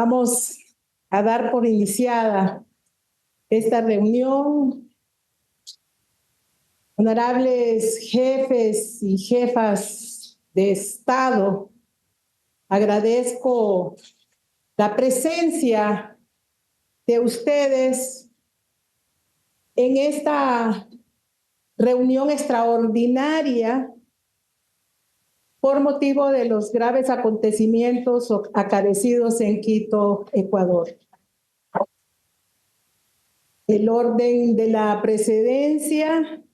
Vamos a dar por iniciada esta reunión. Honorables jefes y jefas de Estado, agradezco la presencia de ustedes en esta reunión extraordinaria por motivo de los graves acontecimientos acaecidos en Quito, Ecuador. El orden de la precedencia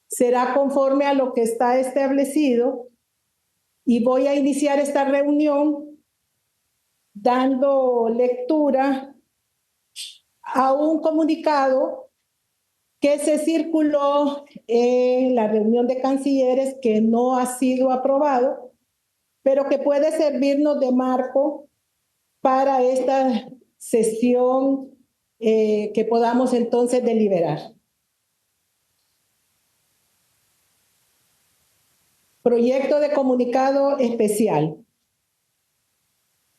será conforme a lo que está establecido y voy a iniciar esta reunión dando lectura a un comunicado que se circuló en la reunión de cancilleres que no ha sido aprobado, pero que puede servirnos de marco para esta sesión que podamos entonces deliberar. Proyecto de comunicado especial.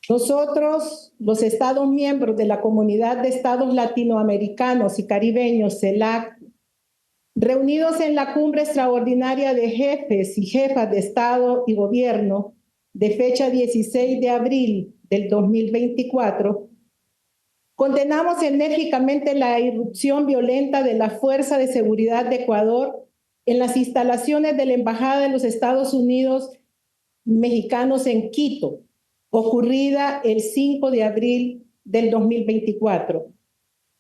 Nosotros, los Estados miembros de la Comunidad de Estados Latinoamericanos y Caribeños, CELAC, reunidos en la Cumbre Extraordinaria de Jefes y Jefas de Estado y Gobierno de fecha 16 de abril del 2024, condenamos enérgicamente la irrupción violenta de la Fuerza de Seguridad de Ecuador en las instalaciones de la Embajada de los Estados Unidos mexicanos en Quito, ocurrida el 5 de abril del 2024,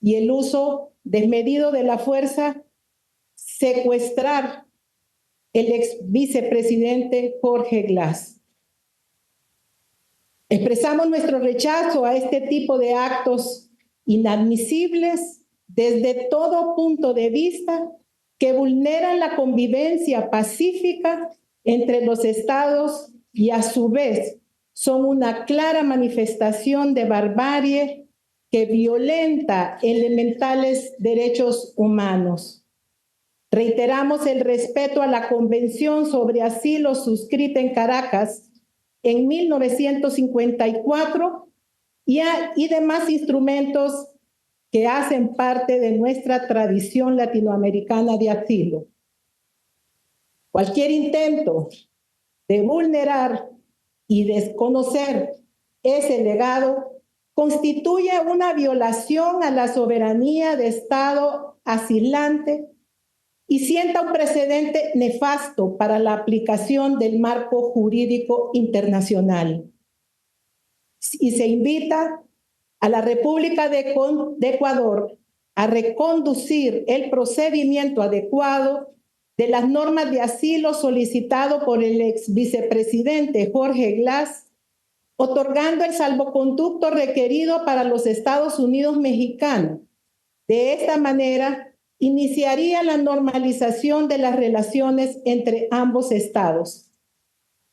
y el uso desmedido de la fuerza, secuestrar el ex vicepresidente Jorge Glass. Expresamos nuestro rechazo a este tipo de actos inadmisibles desde todo punto de vista que vulneran la convivencia pacífica entre los estados y a su vez son una clara manifestación de barbarie que violenta elementales derechos humanos. Reiteramos el respeto a la Convención sobre Asilo suscrita en Caracas en 1954 y demás instrumentos que hacen parte de nuestra tradición latinoamericana de asilo. Cualquier intento de vulnerar y desconocer ese legado constituye una violación a la soberanía de Estado asilante y sienta un precedente nefasto para la aplicación del marco jurídico internacional. Y se invita a la República de Ecuador a reconducir el procedimiento adecuado de las normas de asilo solicitado por el ex vicepresidente Jorge Glass, otorgando el salvoconducto requerido para los Estados Unidos mexicanos. De esta manera, iniciaría la normalización de las relaciones entre ambos estados.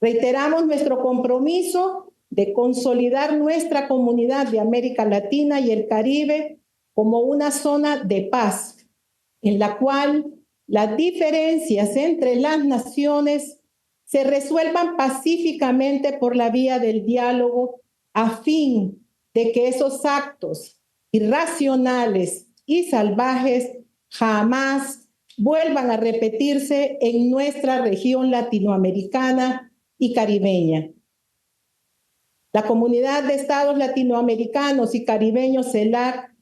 Reiteramos nuestro compromiso de consolidar nuestra comunidad de América Latina y el Caribe como una zona de paz, en la cual las diferencias entre las naciones se resuelvan pacíficamente por la vía del diálogo a fin de que esos actos irracionales y salvajes jamás vuelvan a repetirse en nuestra región latinoamericana y caribeña. La Comunidad de Estados Latinoamericanos y Caribeños, CELAC,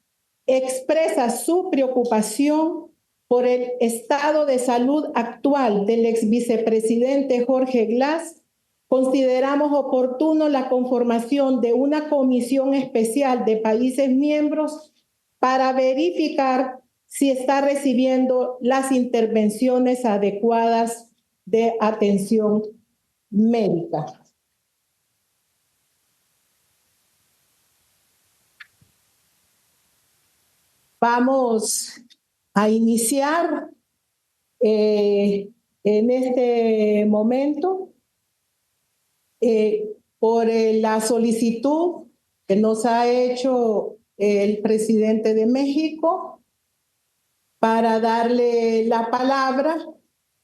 expresa su preocupación por el estado de salud actual del ex vicepresidente Jorge Glass. Consideramos oportuno la conformación de una comisión especial de países miembros para verificar si está recibiendo las intervenciones adecuadas de atención médica. Vamos a iniciar en este momento por la solicitud que nos ha hecho el presidente de México para darle la palabra,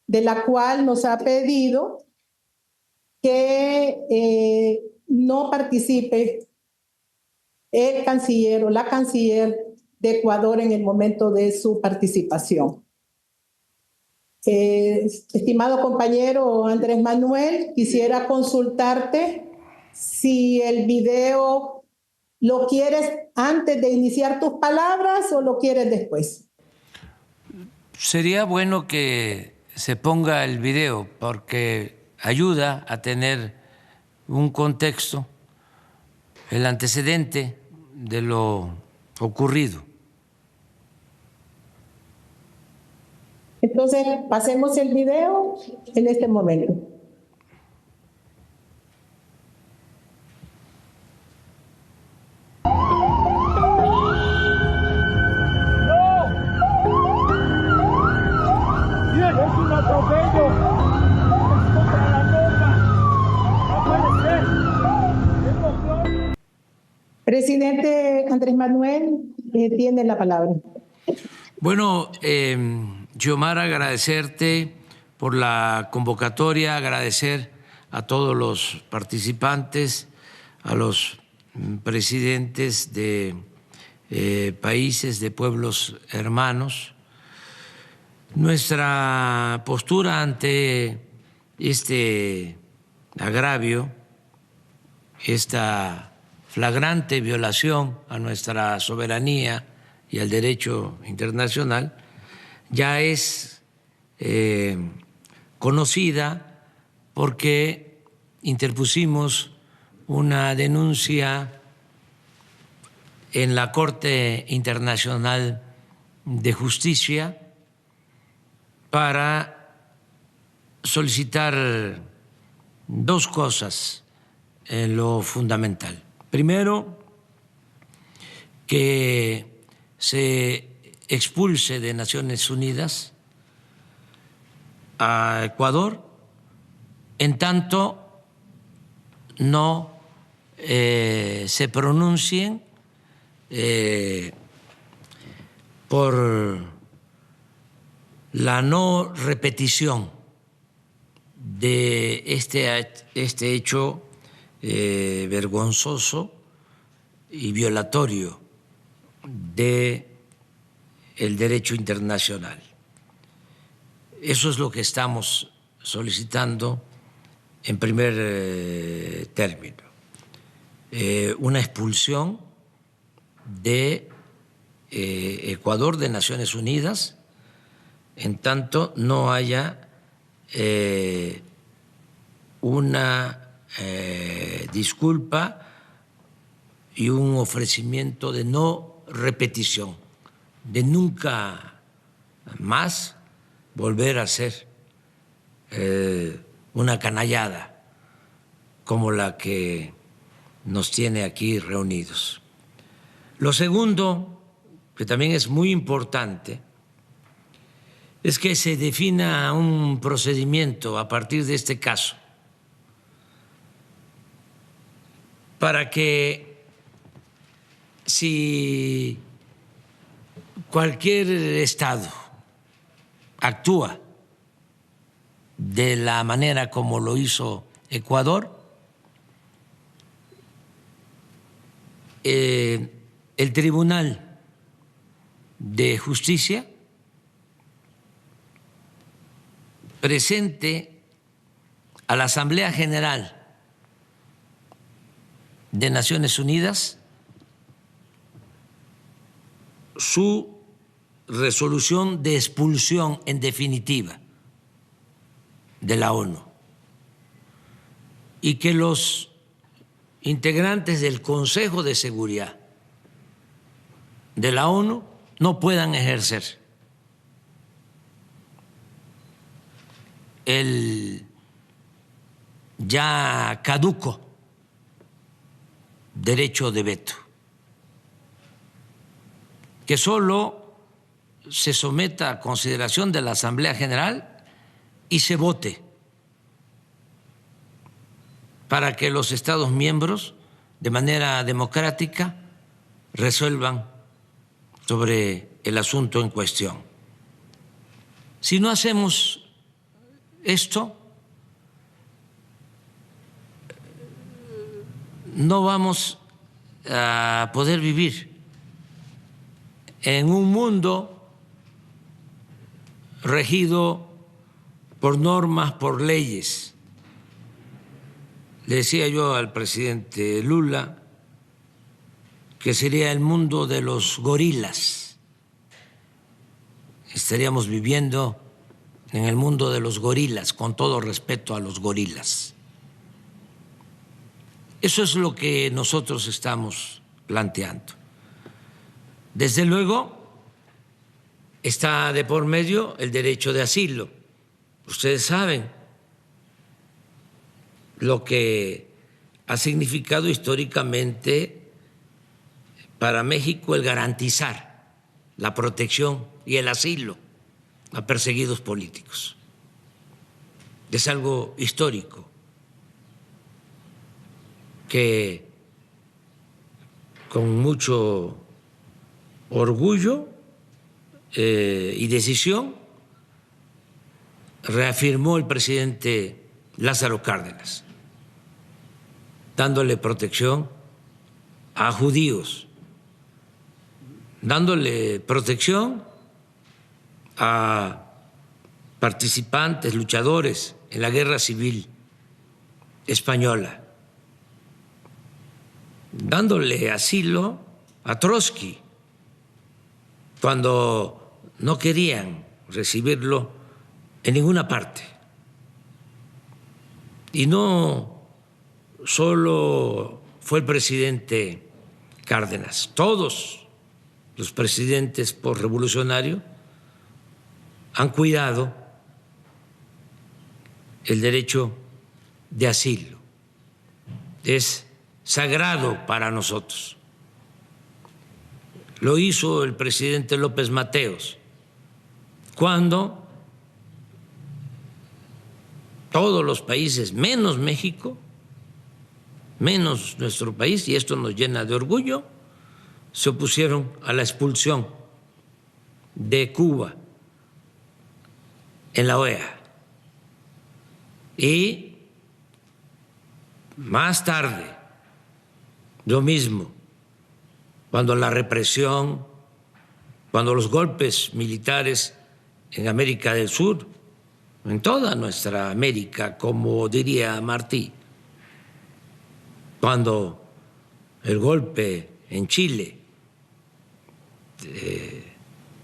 de la cual nos ha pedido que no participe el canciller o la canciller de Ecuador en el momento de su participación. Estimado compañero Andrés Manuel, quisiera consultarte si el video lo quieres antes de iniciar tus palabras o lo quieres después. Sería bueno que se ponga el video porque ayuda a tener un contexto, el antecedente de lo ocurrido. Entonces, pasemos el video en este momento. Es un atropello. Es contra la norma. No puede ser. Presidente Andrés Manuel, tiene la palabra. Bueno, Xiomara, agradecerte por la convocatoria, agradecer a todos los participantes, a los presidentes de países, de pueblos hermanos. Nuestra postura ante este agravio, esta flagrante violación a nuestra soberanía y al derecho internacional, ya es conocida porque interpusimos una denuncia en la Corte Internacional de Justicia para solicitar dos cosas en lo fundamental. Primero, que se expulse de Naciones Unidas a Ecuador en tanto no se pronuncien por la no repetición de este hecho vergonzoso y violatorio del derecho internacional. Eso es lo que estamos solicitando en primer término. Una expulsión de Ecuador de Naciones Unidas en tanto no haya una disculpa y un ofrecimiento de no repetición, de nunca más volver a ser una canallada como la que nos tiene aquí reunidos. Lo segundo, que también es muy importante, es que se defina un procedimiento a partir de este caso para que si cualquier Estado actúa de la manera como lo hizo Ecuador, el Tribunal de Justicia presente a la Asamblea General de Naciones Unidas su resolución de expulsión en definitiva de la ONU y que los integrantes del Consejo de Seguridad de la ONU no puedan ejercer el ya caduco derecho de veto, que solo se someta a consideración de la Asamblea General y se vote para que los Estados miembros de manera democrática resuelvan sobre el asunto en cuestión. Si no hacemos esto, no vamos a poder vivir en un mundo regido por normas, por leyes. Le decía yo al presidente Lula que sería el mundo de los gorilas. Estaríamos viviendo en el mundo de los gorilas, con todo respeto a los gorilas. Eso es lo que nosotros estamos planteando. Desde luego, está de por medio el derecho de asilo. Ustedes saben lo que ha significado históricamente para México el garantizar la protección y el asilo a perseguidos políticos. Es algo histórico que con mucho orgullo y decisión reafirmó el presidente Lázaro Cárdenas, dándole protección a judíos, dándole protección a participantes, luchadores en la Guerra Civil Española, dándole asilo a Trotsky cuando no querían recibirlo en ninguna parte. Y no solo fue el presidente Cárdenas, todos los presidentes posrevolucionarios han cuidado el derecho de asilo. Es sagrado para nosotros. Lo hizo el presidente López Mateos cuando todos los países, menos México, menos nuestro país, y esto nos llena de orgullo, se opusieron a la expulsión de Cuba en la OEA. Y más tarde, lo mismo, cuando la represión, cuando los golpes militares en América del Sur, en toda nuestra América, como diría Martí, cuando el golpe en Chile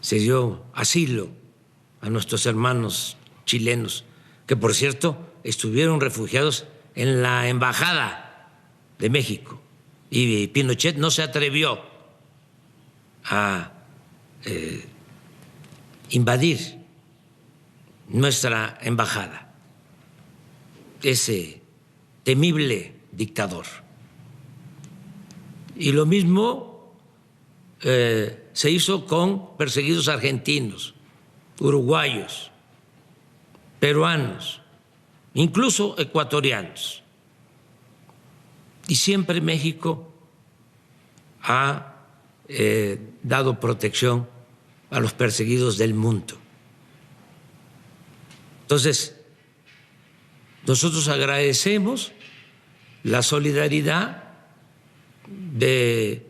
se dio asilo a nuestros hermanos chilenos, que por cierto estuvieron refugiados en la Embajada de México, y Pinochet no se atrevió a invadir nuestra embajada, ese temible dictador. Y lo mismo se hizo con perseguidos argentinos, uruguayos, peruanos, incluso ecuatorianos. Y siempre México ha dado protección a los perseguidos del mundo. Entonces, nosotros agradecemos la solidaridad de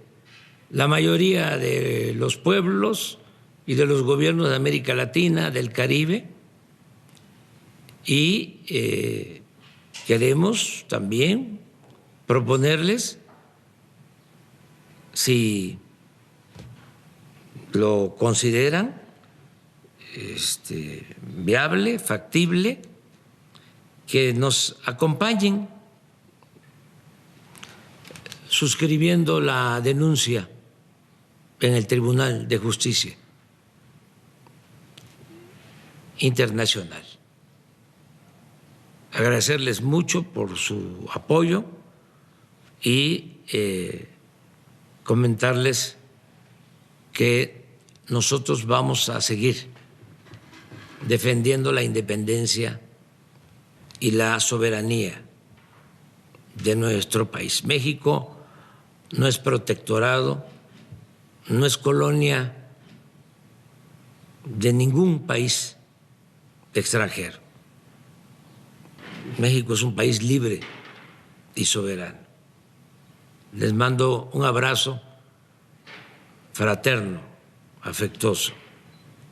la mayoría de los pueblos y de los gobiernos de América Latina, del Caribe, y queremos también proponerles, si lo consideran viable, factible, que nos acompañen suscribiendo la denuncia en el Tribunal de Justicia Internacional. Agradecerles mucho por su apoyo y comentarles que nosotros vamos a seguir defendiendo la independencia y la soberanía de nuestro país. México no es protectorado, no es colonia de ningún país extranjero. México es un país libre y soberano. Les mando un abrazo fraterno, afectuoso,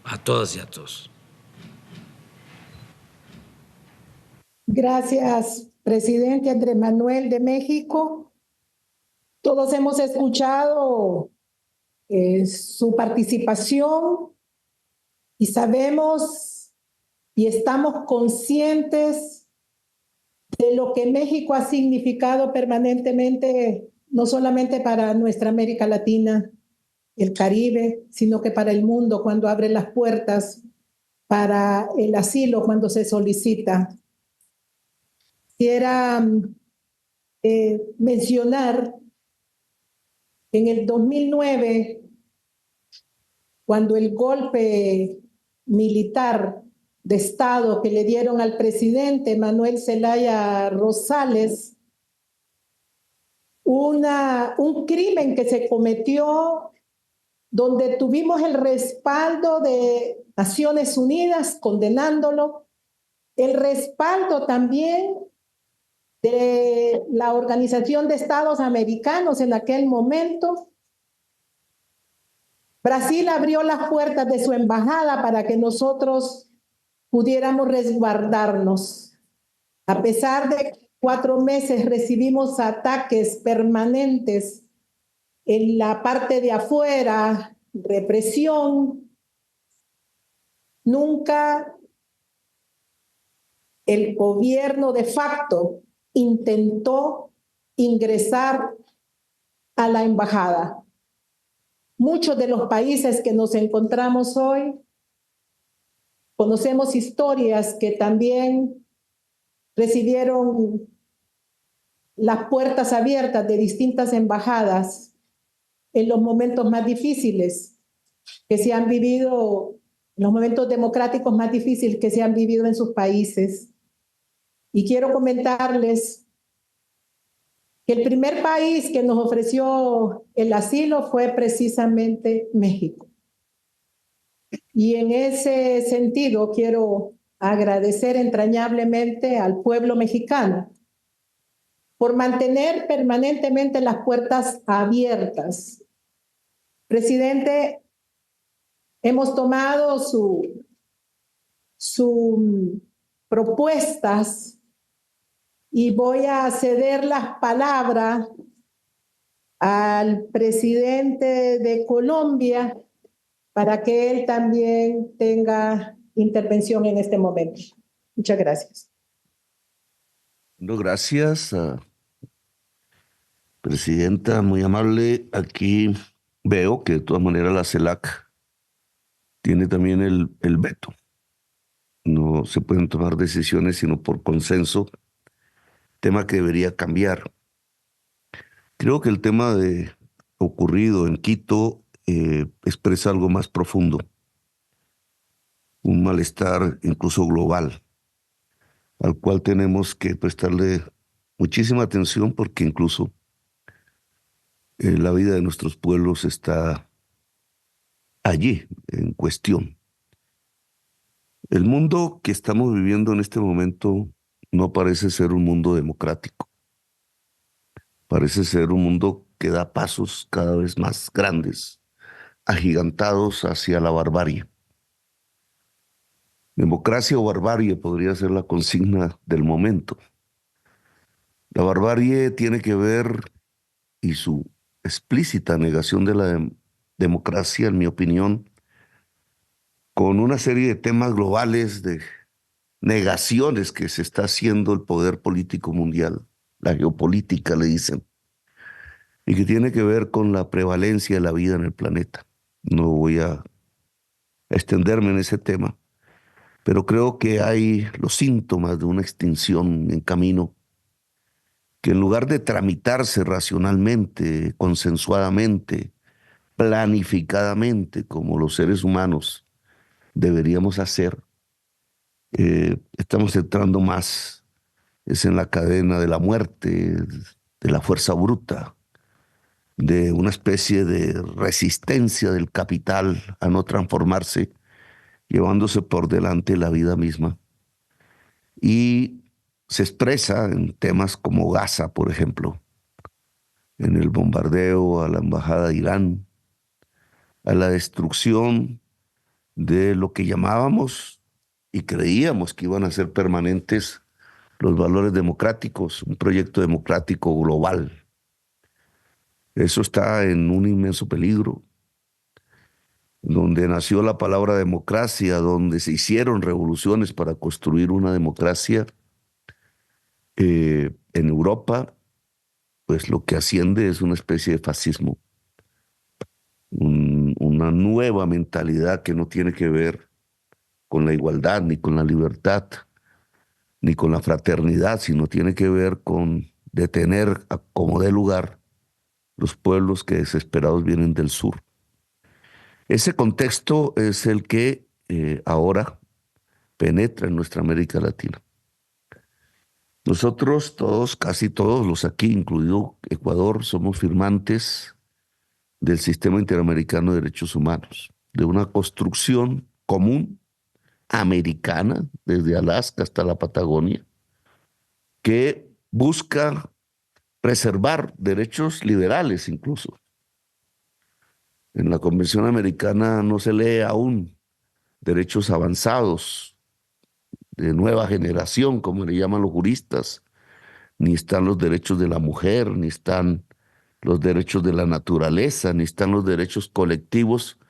a todas y a todos. Gracias, presidente Andrés Manuel de México. Todos hemos escuchado su participación y sabemos y estamos conscientes de lo que México ha significado permanentemente, no solamente para nuestra América Latina, el Caribe, sino que para el mundo cuando abre las puertas para el asilo cuando se solicita. Quisiera mencionar que en el 2009, cuando el golpe militar de Estado que le dieron al presidente Manuel Zelaya Rosales, un crimen que se cometió donde tuvimos el respaldo de Naciones Unidas condenándolo, el respaldo también de la Organización de Estados Americanos en aquel momento. Brasil abrió las puertas de su embajada para que nosotros pudiéramos resguardarnos. A pesar de que 4 meses recibimos ataques permanentes en la parte de afuera, represión, nunca el gobierno de facto intentó ingresar a la embajada. Muchos de los países que nos encontramos hoy conocemos historias que también recibieron las puertas abiertas de distintas embajadas en los momentos más difíciles que se han vivido, en los momentos democráticos más difíciles que se han vivido en sus países. Y quiero comentarles que el primer país que nos ofreció el asilo fue precisamente México. Y en ese sentido quiero agradecer entrañablemente al pueblo mexicano por mantener permanentemente las puertas abiertas. Presidente, hemos tomado sus propuestas y voy a ceder las palabras al presidente de Colombia para que él también tenga intervención en este momento. Muchas gracias. No, gracias, presidenta, muy amable. Aquí veo que de todas maneras la CELAC tiene también el veto. No se pueden tomar decisiones sino por consenso, tema que debería cambiar. Creo que el tema de ocurrido en Quito expresa algo más profundo, un malestar incluso global, al cual tenemos que prestarle muchísima atención porque incluso la vida de nuestros pueblos está allí en cuestión. El mundo que estamos viviendo en este momento no parece ser un mundo democrático. Parece ser un mundo que da pasos cada vez más grandes, agigantados hacia la barbarie. Democracia o barbarie podría ser la consigna del momento. La barbarie tiene que ver, y su explícita negación de la democracia, en mi opinión, con una serie de temas globales, de negaciones que se está haciendo el poder político mundial, la geopolítica le dicen, y que tiene que ver con la prevalencia de la vida en el planeta. No voy a extenderme en ese tema, pero creo que hay los síntomas de una extinción en camino que en lugar de tramitarse racionalmente, consensuadamente, planificadamente, como los seres humanos deberíamos hacer, estamos entrando más es en la cadena de la muerte, de la fuerza bruta, de una especie de resistencia del capital a no transformarse, llevándose por delante la vida misma. Y se expresa en temas como Gaza, por ejemplo, en el bombardeo a la embajada de Irán, a la destrucción de lo que llamábamos y creíamos que iban a ser permanentes los valores democráticos, un proyecto democrático global. Eso está en un inmenso peligro. Donde nació la palabra democracia, donde se hicieron revoluciones para construir una democracia, en Europa, pues lo que asciende es una especie de fascismo, una nueva mentalidad que no tiene que ver con la igualdad, ni con la libertad, ni con la fraternidad, sino tiene que ver con detener a como dé lugar los pueblos que desesperados vienen del sur. Ese contexto es el que ahora penetra en nuestra América Latina. Nosotros todos, casi todos los aquí, incluido Ecuador, somos firmantes del Sistema Interamericano de Derechos Humanos, de una construcción común americana, desde Alaska hasta la Patagonia, que busca preservar derechos liberales incluso. En la Convención Americana no se lee aún derechos avanzados, de nueva generación, como le llaman los juristas, ni están los derechos de la mujer, ni están los derechos de la naturaleza, ni están los derechos colectivos.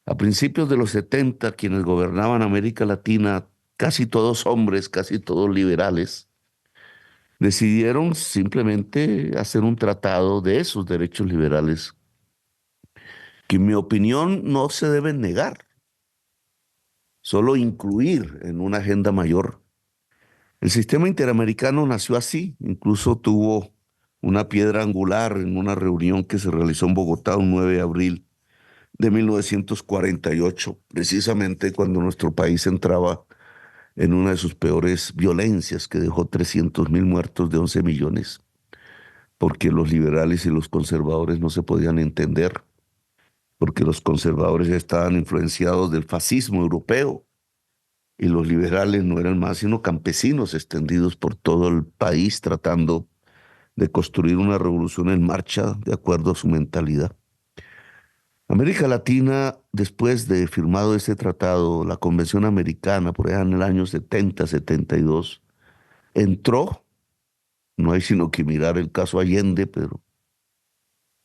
A principios de los 70, quienes gobernaban América Latina, casi todos hombres, casi todos liberales, decidieron simplemente hacer un tratado de esos derechos liberales, que en mi opinión no se deben negar, solo incluir en una agenda mayor. El sistema interamericano nació así, incluso tuvo una piedra angular en una reunión que se realizó en Bogotá un 9 de abril de 1948, precisamente cuando nuestro país entraba en una de sus peores violencias, que dejó 300.000 muertos de 11 millones, porque los liberales y los conservadores no se podían entender, porque los conservadores ya estaban influenciados del fascismo europeo y los liberales no eran más sino campesinos extendidos por todo el país tratando de construir una revolución en marcha de acuerdo a su mentalidad. América Latina, después de firmado ese tratado, la Convención Americana, por allá en el año 70, 72, entró, no hay sino que mirar el caso Allende, pero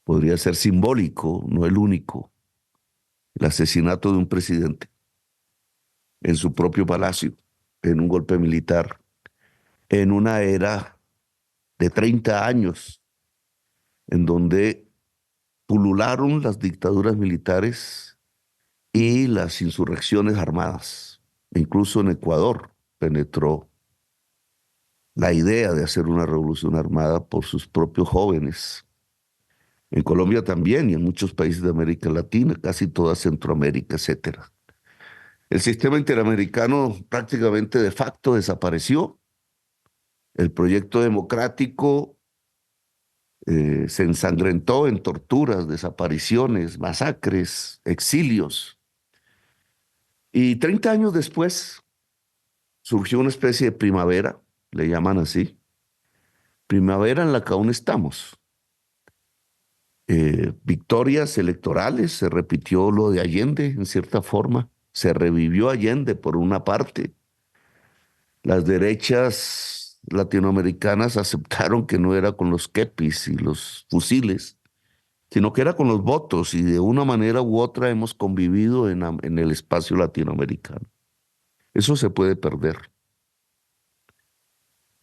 podría ser simbólico, no el único, el asesinato de un presidente en su propio palacio, en un golpe militar, en una era de 30 años, en donde pulularon las dictaduras militares y las insurrecciones armadas. Incluso en Ecuador penetró la idea de hacer una revolución armada por sus propios jóvenes. En Colombia también y en muchos países de América Latina, casi toda Centroamérica, etcétera. El sistema interamericano prácticamente de facto desapareció. El proyecto democrático se ensangrentó en torturas, desapariciones, masacres, exilios. Y 30 años después surgió una especie de primavera, le llaman así, primavera en la que aún estamos. Victorias electorales, se repitió lo de Allende en cierta forma, se revivió Allende por una parte. Las derechas latinoamericanas aceptaron que no era con los kepis y los fusiles, sino que era con los votos, y de una manera u otra hemos convivido en el espacio latinoamericano. Eso se puede perder.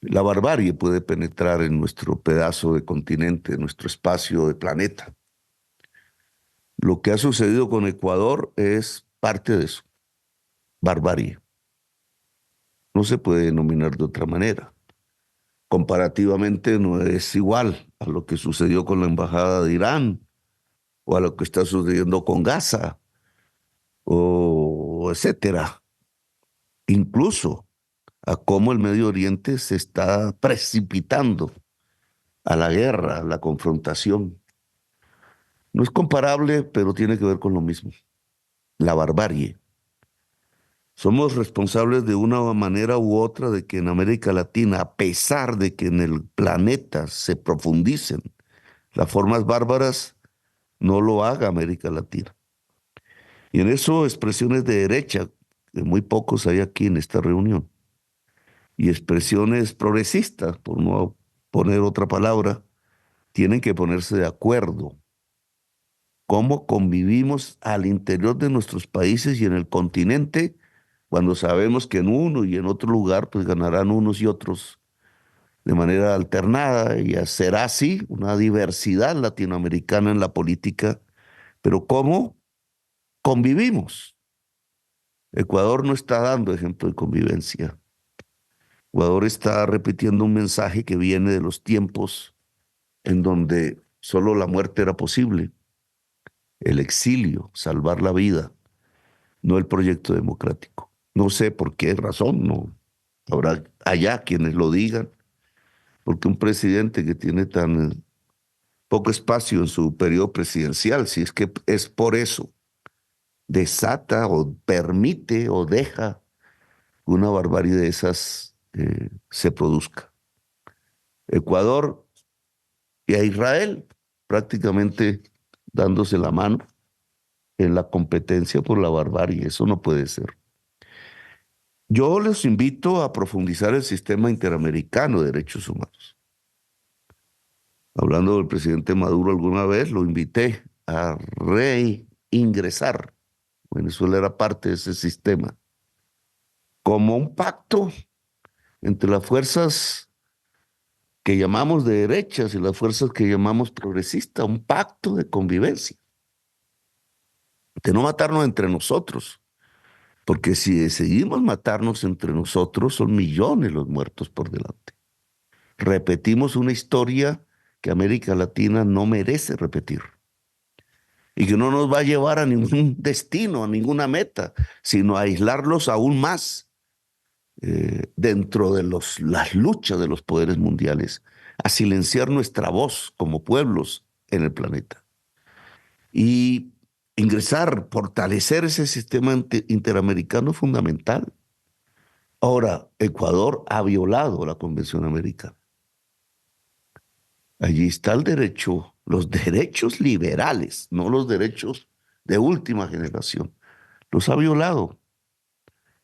La barbarie puede penetrar en nuestro pedazo de continente, en nuestro espacio de planeta. Lo que ha sucedido con Ecuador es parte de eso, barbarie. No se puede denominar de otra manera. Comparativamente no es igual a lo que sucedió con la embajada de Irán o a lo que está sucediendo con Gaza o etcétera. Incluso a cómo el Medio Oriente se está precipitando a la guerra, a la confrontación. No es comparable, pero tiene que ver con lo mismo. La barbarie. Somos responsables de una manera u otra de que en América Latina, a pesar de que en el planeta se profundicen las formas bárbaras, no lo haga América Latina. Y en eso expresiones de derecha, que muy pocos hay aquí en esta reunión, y expresiones progresistas, por no poner otra palabra, tienen que ponerse de acuerdo. Cómo convivimos al interior de nuestros países y en el continente, cuando sabemos que en uno y en otro lugar pues ganarán unos y otros de manera alternada, y será así una diversidad latinoamericana en la política, pero ¿cómo convivimos? Ecuador no está dando ejemplo de convivencia. Ecuador está repitiendo un mensaje que viene de los tiempos en donde solo la muerte era posible, el exilio, salvar la vida, no el proyecto democrático. No sé por qué razón, no. Habrá allá quienes lo digan, porque un presidente que tiene tan poco espacio en su periodo presidencial, si es que es por eso, desata o permite o deja una barbarie de esas se produzca. Ecuador y a Israel prácticamente dándose la mano en la competencia por la barbarie. Eso no puede ser. Yo les invito a profundizar el sistema interamericano de derechos humanos. Hablando del presidente Maduro alguna vez, lo invité a reingresar. Venezuela era parte de ese sistema, como un pacto entre las fuerzas que llamamos de derechas y las fuerzas que llamamos progresistas, un pacto de convivencia, de no matarnos entre nosotros, porque si decidimos matarnos entre nosotros, son millones los muertos por delante. Repetimos una historia que América Latina no merece repetir y que no nos va a llevar a ningún destino, a ninguna meta, sino a aislarlos aún más dentro de las luchas de los poderes mundiales, a silenciar nuestra voz como pueblos en el planeta. Y ingresar, fortalecer ese sistema interamericano es fundamental. Ahora, Ecuador ha violado la Convención Americana. Allí está el derecho, los derechos liberales, no los derechos de última generación. Los ha violado.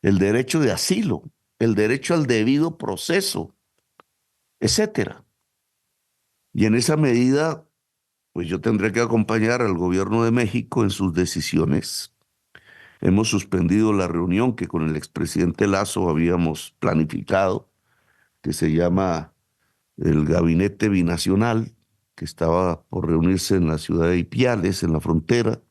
El derecho de asilo, el derecho al debido proceso, etcétera. Y en esa medida, pues yo tendré que acompañar al gobierno de México en sus decisiones. Hemos suspendido la reunión que con el expresidente Lazo habíamos planificado, que se llama el Gabinete Binacional, que estaba por reunirse en la ciudad de Ipiales, en la frontera.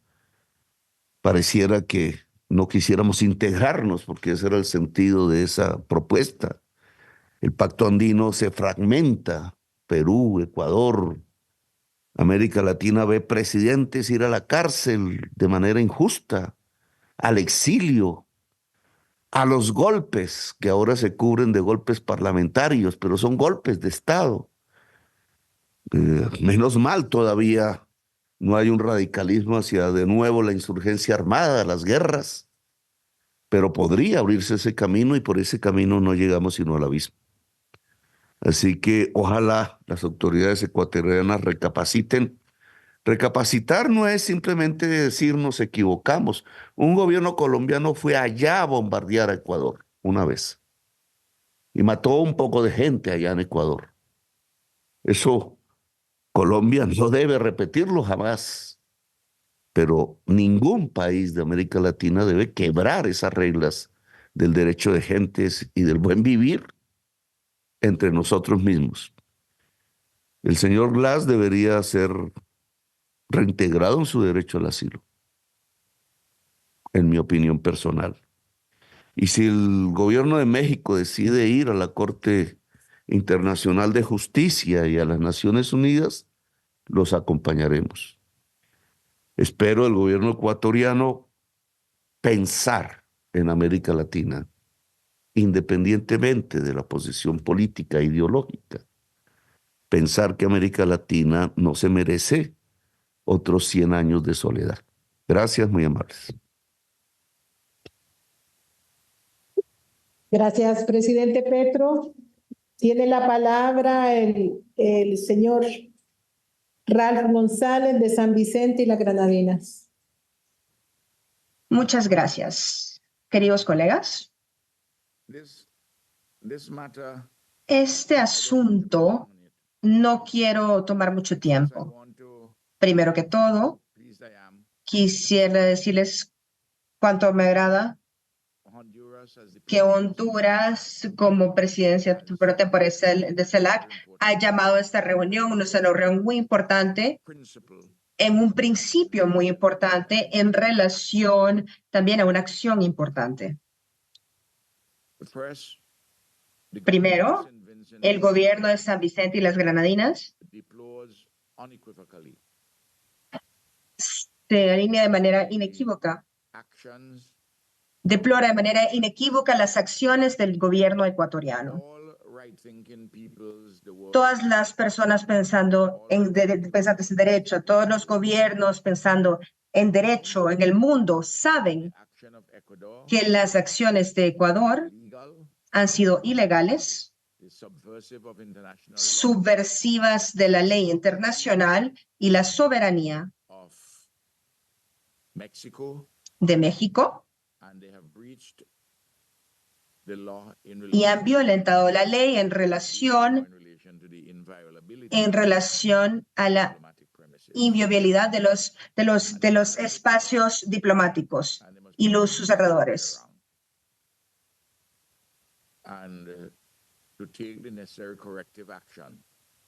Pareciera que no quisiéramos integrarnos, porque ese era el sentido de esa propuesta. El pacto andino se fragmenta. Perú, Ecuador, América Latina ve presidentes ir a la cárcel de manera injusta, al exilio, a los golpes, que ahora se cubren de golpes parlamentarios, pero son golpes de Estado. Menos mal todavía no hay un radicalismo hacia de nuevo la insurgencia armada, las guerras, pero podría abrirse ese camino y por ese camino no llegamos sino al abismo. Así que ojalá las autoridades ecuatorianas recapaciten. Recapacitar no es simplemente decir nos equivocamos. Un gobierno colombiano fue allá a bombardear a Ecuador una vez y mató un poco de gente allá en Ecuador. Eso Colombia no debe repetirlo jamás, pero ningún país de América Latina debe quebrar esas reglas del derecho de gentes y del buen vivir entre nosotros mismos. El señor Glass debería ser reintegrado en su derecho al asilo, en mi opinión personal. Y si el gobierno de México decide ir a la Corte Internacional de Justicia y a las Naciones Unidas, los acompañaremos. Espero el gobierno ecuatoriano pensar en América Latina, independientemente de la posición política e ideológica. Pensar que América Latina no se merece otros 100 años de soledad. Gracias, muy amables. Gracias, presidente Petro. Tiene la palabra el señor Ralph González de San Vicente y las Granadinas. Muchas gracias, queridos colegas. This matter, Este asunto no quiero tomar mucho I tiempo. want to Primero que todo, please I am quisiera decirles cuánto me agrada Honduras as the que Honduras, como presidencia pro tempore de CELAC, ha llamado a esta reunión una reunión muy importante, principle en un principio muy importante, en relación también a una acción importante. first. The Primero, government of Saint Vincent el gobierno de San Vicente y las Granadinas deplores unequivocally se alinea de manera inequívoca, actions deplora de manera inequívoca las acciones del gobierno ecuatoriano. all right-thinking peoples the world Todas las personas pensando pensantes en derecho, todos los gobiernos pensando en derecho en el mundo saben action of Ecuador que las acciones de Ecuador legal han sido ilegales, is subversive of international law subversivas de la ley internacional y la soberanía of Mexico, de México, and they have breached the law in y han relation violentado la ley en relación to the inviolability en relación a of la diplomatic premises. inviolabilidad de los espacios diplomáticos And they must y be sus alrededores. and to take the necessary corrective action.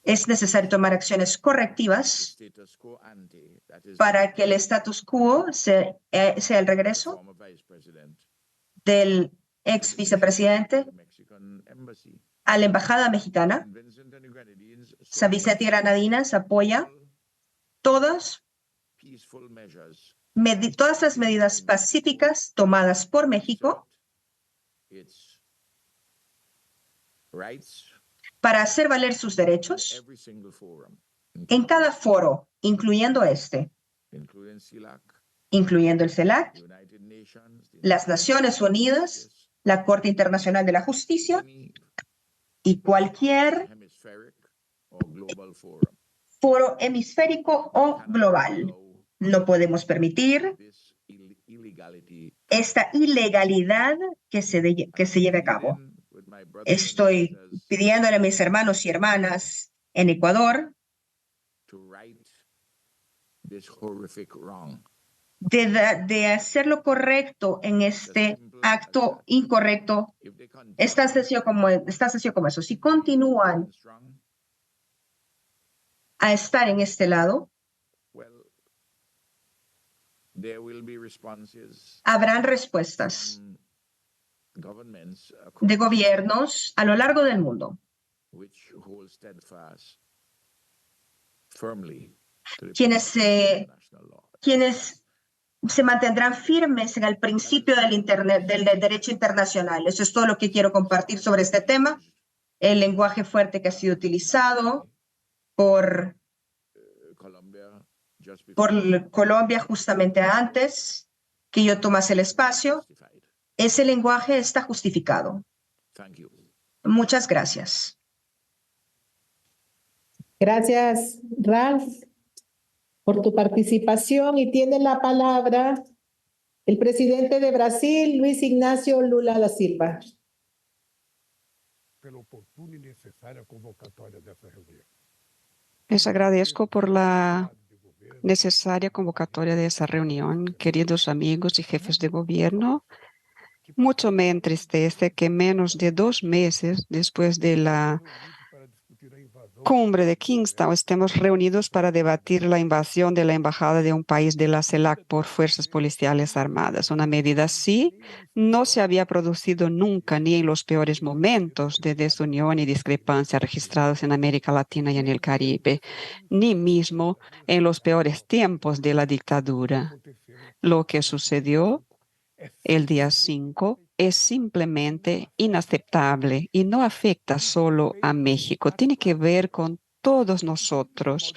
Es necesario tomar acciones The correctivas status quo ante, that is para que el status quo sea el regreso former vice president, del ex vicepresidente the Mexican embassy. a la embajada mexicana. Saint Vincent and the Grenadines San Vicente y Granadinas apoya todas peaceful measures todas las medidas pacíficas tomadas por México its rights para hacer valer sus in derechos every single forum, en cada foro, incluyendo este, including CELAC, incluyendo el CELAC, the United Nations, the las Naciones Unidas, la Corte Internacional de la Justicia any y cualquier hemispheric or global forum. foro hemisférico o global. No podemos permitir This illegality. esta ilegalidad que se lleve a cabo. With my brothers and Estoy sisters pidiéndole a mis hermanos y hermanas en Ecuador to right this horrific wrong. de hacer lo correcto en este acto incorrecto. If they continue Es tan sencillo como eso. Si continúan strong, a estar en este lado, well, there will be responses habrán respuestas from governments de gobiernos a lo largo del mundo which hold steadfast firmly to the quienes principles of international law. quienes se mantendrán firmes en el principio del derecho internacional. Eso es todo lo que quiero compartir sobre este tema. El lenguaje fuerte que ha sido utilizado por Colombia just before Colombia justamente antes que yo tomase el espacio, justified. ese lenguaje está justificado. Thank you. Muchas gracias. Gracias, Ralph, por tu participación. Y tiene la palabra el presidente de Brasil, Luis Ignacio Lula da Silva. Pela oportuna y necesaria convocatoria de esta reunión. Les agradezco por la necesaria convocatoria de esa reunión, queridos amigos y jefes de gobierno. Mucho me entristece que menos de 2 meses después de la cumbre de Kingstown estemos reunidos para debatir la invasión de la embajada de un país de la CELAC por fuerzas policiales armadas. Una medida así no se había producido nunca, ni en los peores momentos de desunión y discrepancia registrados en América Latina y en el Caribe, ni mismo en los peores tiempos de la dictadura. Lo que sucedió el día 5 es simplemente inaceptable y no afecta solo a México. Tiene que ver con todos nosotros.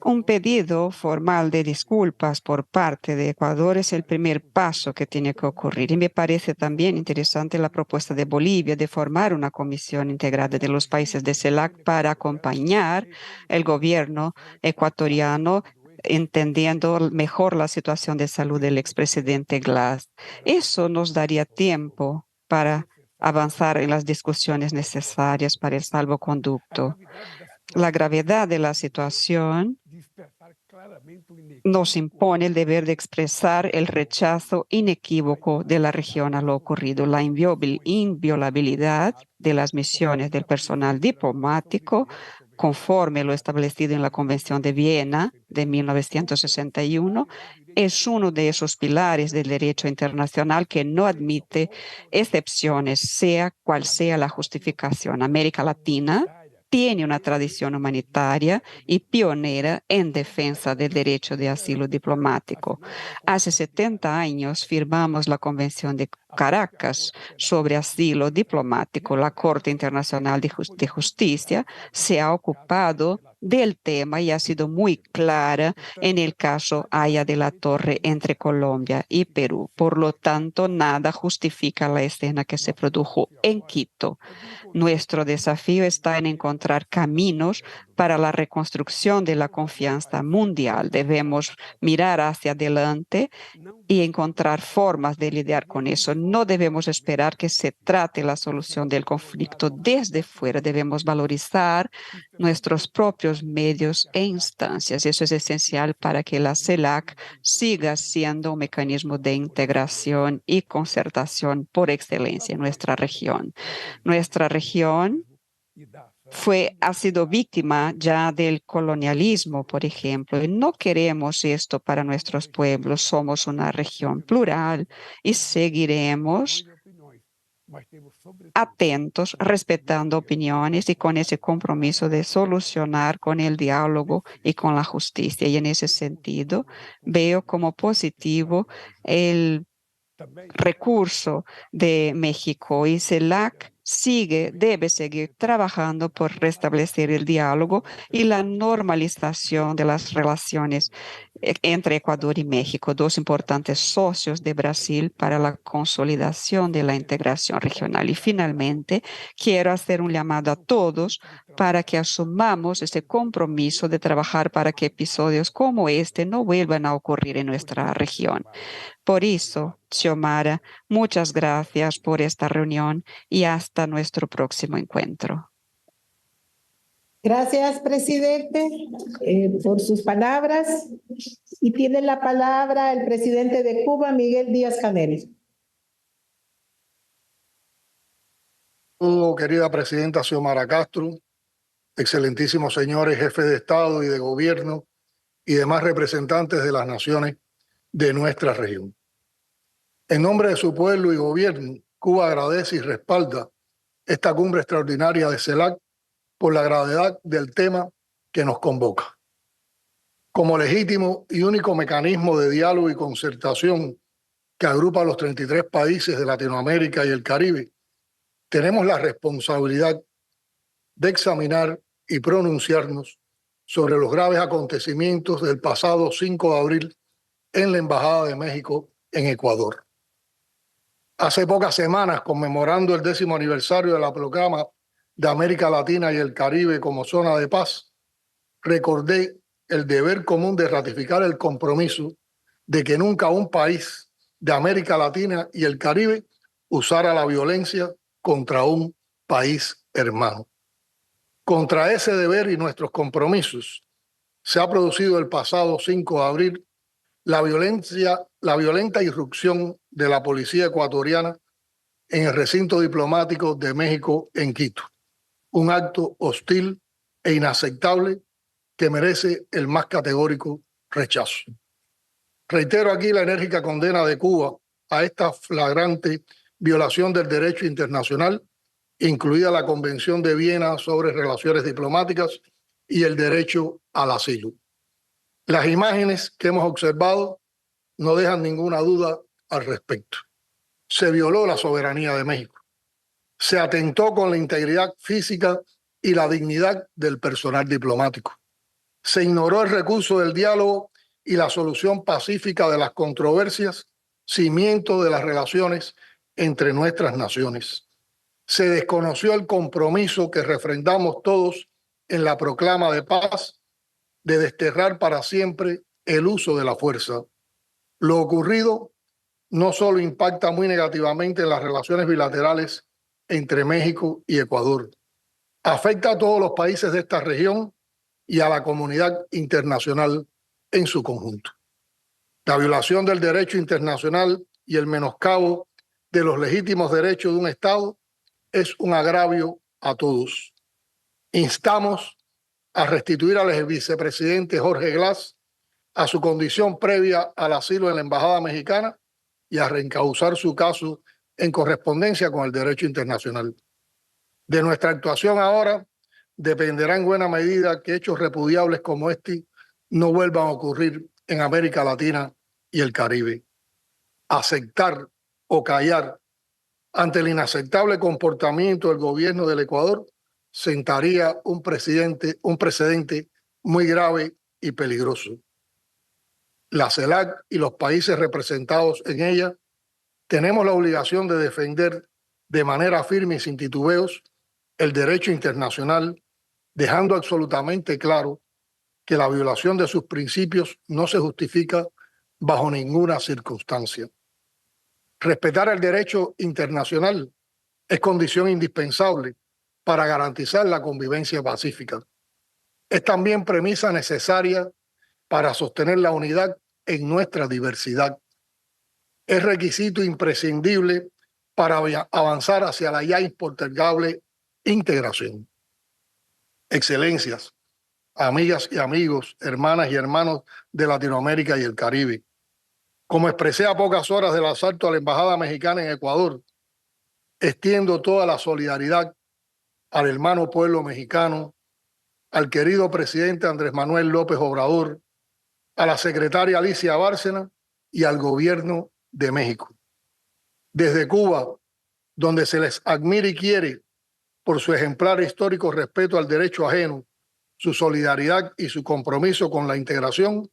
Un pedido formal de disculpas por parte de Ecuador es el primer paso que tiene que ocurrir. Y me parece también interesante la propuesta de Bolivia de formar una comisión integrada de los países de CELAC para acompañar el gobierno ecuatoriano entendiendo mejor la situación de salud del expresidente Glass. Eso nos daría tiempo para avanzar en las discusiones necesarias para el salvoconducto. La gravedad de la situación nos impone el deber de expresar el rechazo inequívoco de la región a lo ocurrido, la inviolabilidad de las misiones del personal diplomático, conforme lo establecido en la Convención de Viena de 1961, es uno de esos pilares del derecho internacional que no admite excepciones, sea cual sea la justificación. América Latina tiene una tradición humanitaria y pionera en defensa del derecho de asilo diplomático. Hace 70 años firmamos la Convención de Caracas sobre asilo diplomático. La Corte Internacional de Justicia se ha ocupado del tema y ha sido muy clara en el caso Haya de la Torre entre Colombia y Perú. Por lo tanto, nada justifica la escena que se produjo en Quito. Nuestro desafío está en encontrar caminos para la reconstrucción de la confianza mundial. Debemos mirar hacia adelante y encontrar formas de lidiar con eso. No debemos esperar que se trate la solución del conflicto desde fuera. Debemos valorizar nuestros propios medios e instancias. Eso es esencial para que la CELAC siga siendo un mecanismo de integración y concertación por excelencia en nuestra región. Nuestra región ha sido víctima ya del colonialismo, por ejemplo, y no queremos esto para nuestros pueblos. Somos una región plural y seguiremos atentos, respetando opiniones y con ese compromiso de solucionar con el diálogo y con la justicia. Y en ese sentido, veo como positivo el recurso de México y CELAC debe seguir trabajando por restablecer el diálogo y la normalización de las relaciones entre Ecuador y México, dos importantes socios de Brasil para la consolidación de la integración regional. Y finalmente, quiero hacer un llamado a todos para que asumamos ese compromiso de trabajar para que episodios como este no vuelvan a ocurrir en nuestra región. Por eso, Xiomara, muchas gracias por esta reunión y hasta nuestro próximo encuentro. Gracias, presidente, por sus palabras. Y tiene la palabra el presidente de Cuba, Miguel Díaz-Canel. Querida presidenta Xiomara Castro, excelentísimos señores jefes de Estado y de Gobierno y demás representantes de las naciones de nuestra región. En nombre de su pueblo y gobierno, Cuba agradece y respalda esta cumbre extraordinaria de CELAC por la gravedad del tema que nos convoca. Como legítimo y único mecanismo de diálogo y concertación que agrupa a los 33 países de Latinoamérica y el Caribe, tenemos la responsabilidad de examinar y pronunciarnos sobre los graves acontecimientos del pasado 5 de abril en la Embajada de México en Ecuador. Hace pocas semanas, conmemorando el 10º aniversario de la proclama de América Latina y el Caribe como zona de paz, recordé el deber común de ratificar el compromiso de que nunca un país de América Latina y el Caribe usara la violencia contra un país hermano. Contra ese deber y nuestros compromisos se ha producido el pasado 5 de abril la violenta irrupción de la policía ecuatoriana en el recinto diplomático de México en Quito. Un acto hostil e inaceptable que merece el más categórico rechazo. Reitero aquí la enérgica condena de Cuba a esta flagrante violación del derecho internacional, incluida la Convención de Viena sobre relaciones diplomáticas y el derecho al asilo. Las imágenes que hemos observado no dejan ninguna duda al respecto. Se violó la soberanía de México. Se atentó con la integridad física y la dignidad del personal diplomático. Se ignoró el recurso del diálogo y la solución pacífica de las controversias, cimiento de las relaciones entre nuestras naciones. Se desconoció el compromiso que refrendamos todos en la proclama de paz de desterrar para siempre el uso de la fuerza. Lo ocurrido no solo impacta muy negativamente en las relaciones bilaterales entre México y Ecuador, afecta a todos los países de esta región y a la comunidad internacional en su conjunto. La violación del derecho internacional y el menoscabo de los legítimos derechos de un Estado es un agravio a todos. Instamos a restituir al vicepresidente Jorge Glass a su condición previa al asilo en la Embajada Mexicana y a reencauzar su caso en correspondencia con el derecho internacional. De nuestra actuación ahora dependerá en buena medida que hechos repudiables como este no vuelvan a ocurrir en América Latina y el Caribe. Aceptar o callar ante el inaceptable comportamiento del gobierno del Ecuador sentaría un precedente muy grave y peligroso. La CELAC y los países representados en ella tenemos la obligación de defender de manera firme y sin titubeos el derecho internacional, dejando absolutamente claro que la violación de sus principios no se justifica bajo ninguna circunstancia. Respetar el derecho internacional es condición indispensable para garantizar la convivencia pacífica. Es también premisa necesaria para sostener la unidad en nuestra diversidad. Es requisito imprescindible para avanzar hacia la ya impostergable integración. Excelencias, amigas y amigos, hermanas y hermanos de Latinoamérica y el Caribe. Como expresé a pocas horas del asalto a la Embajada Mexicana en Ecuador, extiendo toda la solidaridad al hermano pueblo mexicano, al querido presidente Andrés Manuel López Obrador, a la secretaria Alicia Bárcena y al gobierno de México. Desde Cuba, donde se les admira y quiere por su ejemplar histórico respeto al derecho ajeno, su solidaridad y su compromiso con la integración,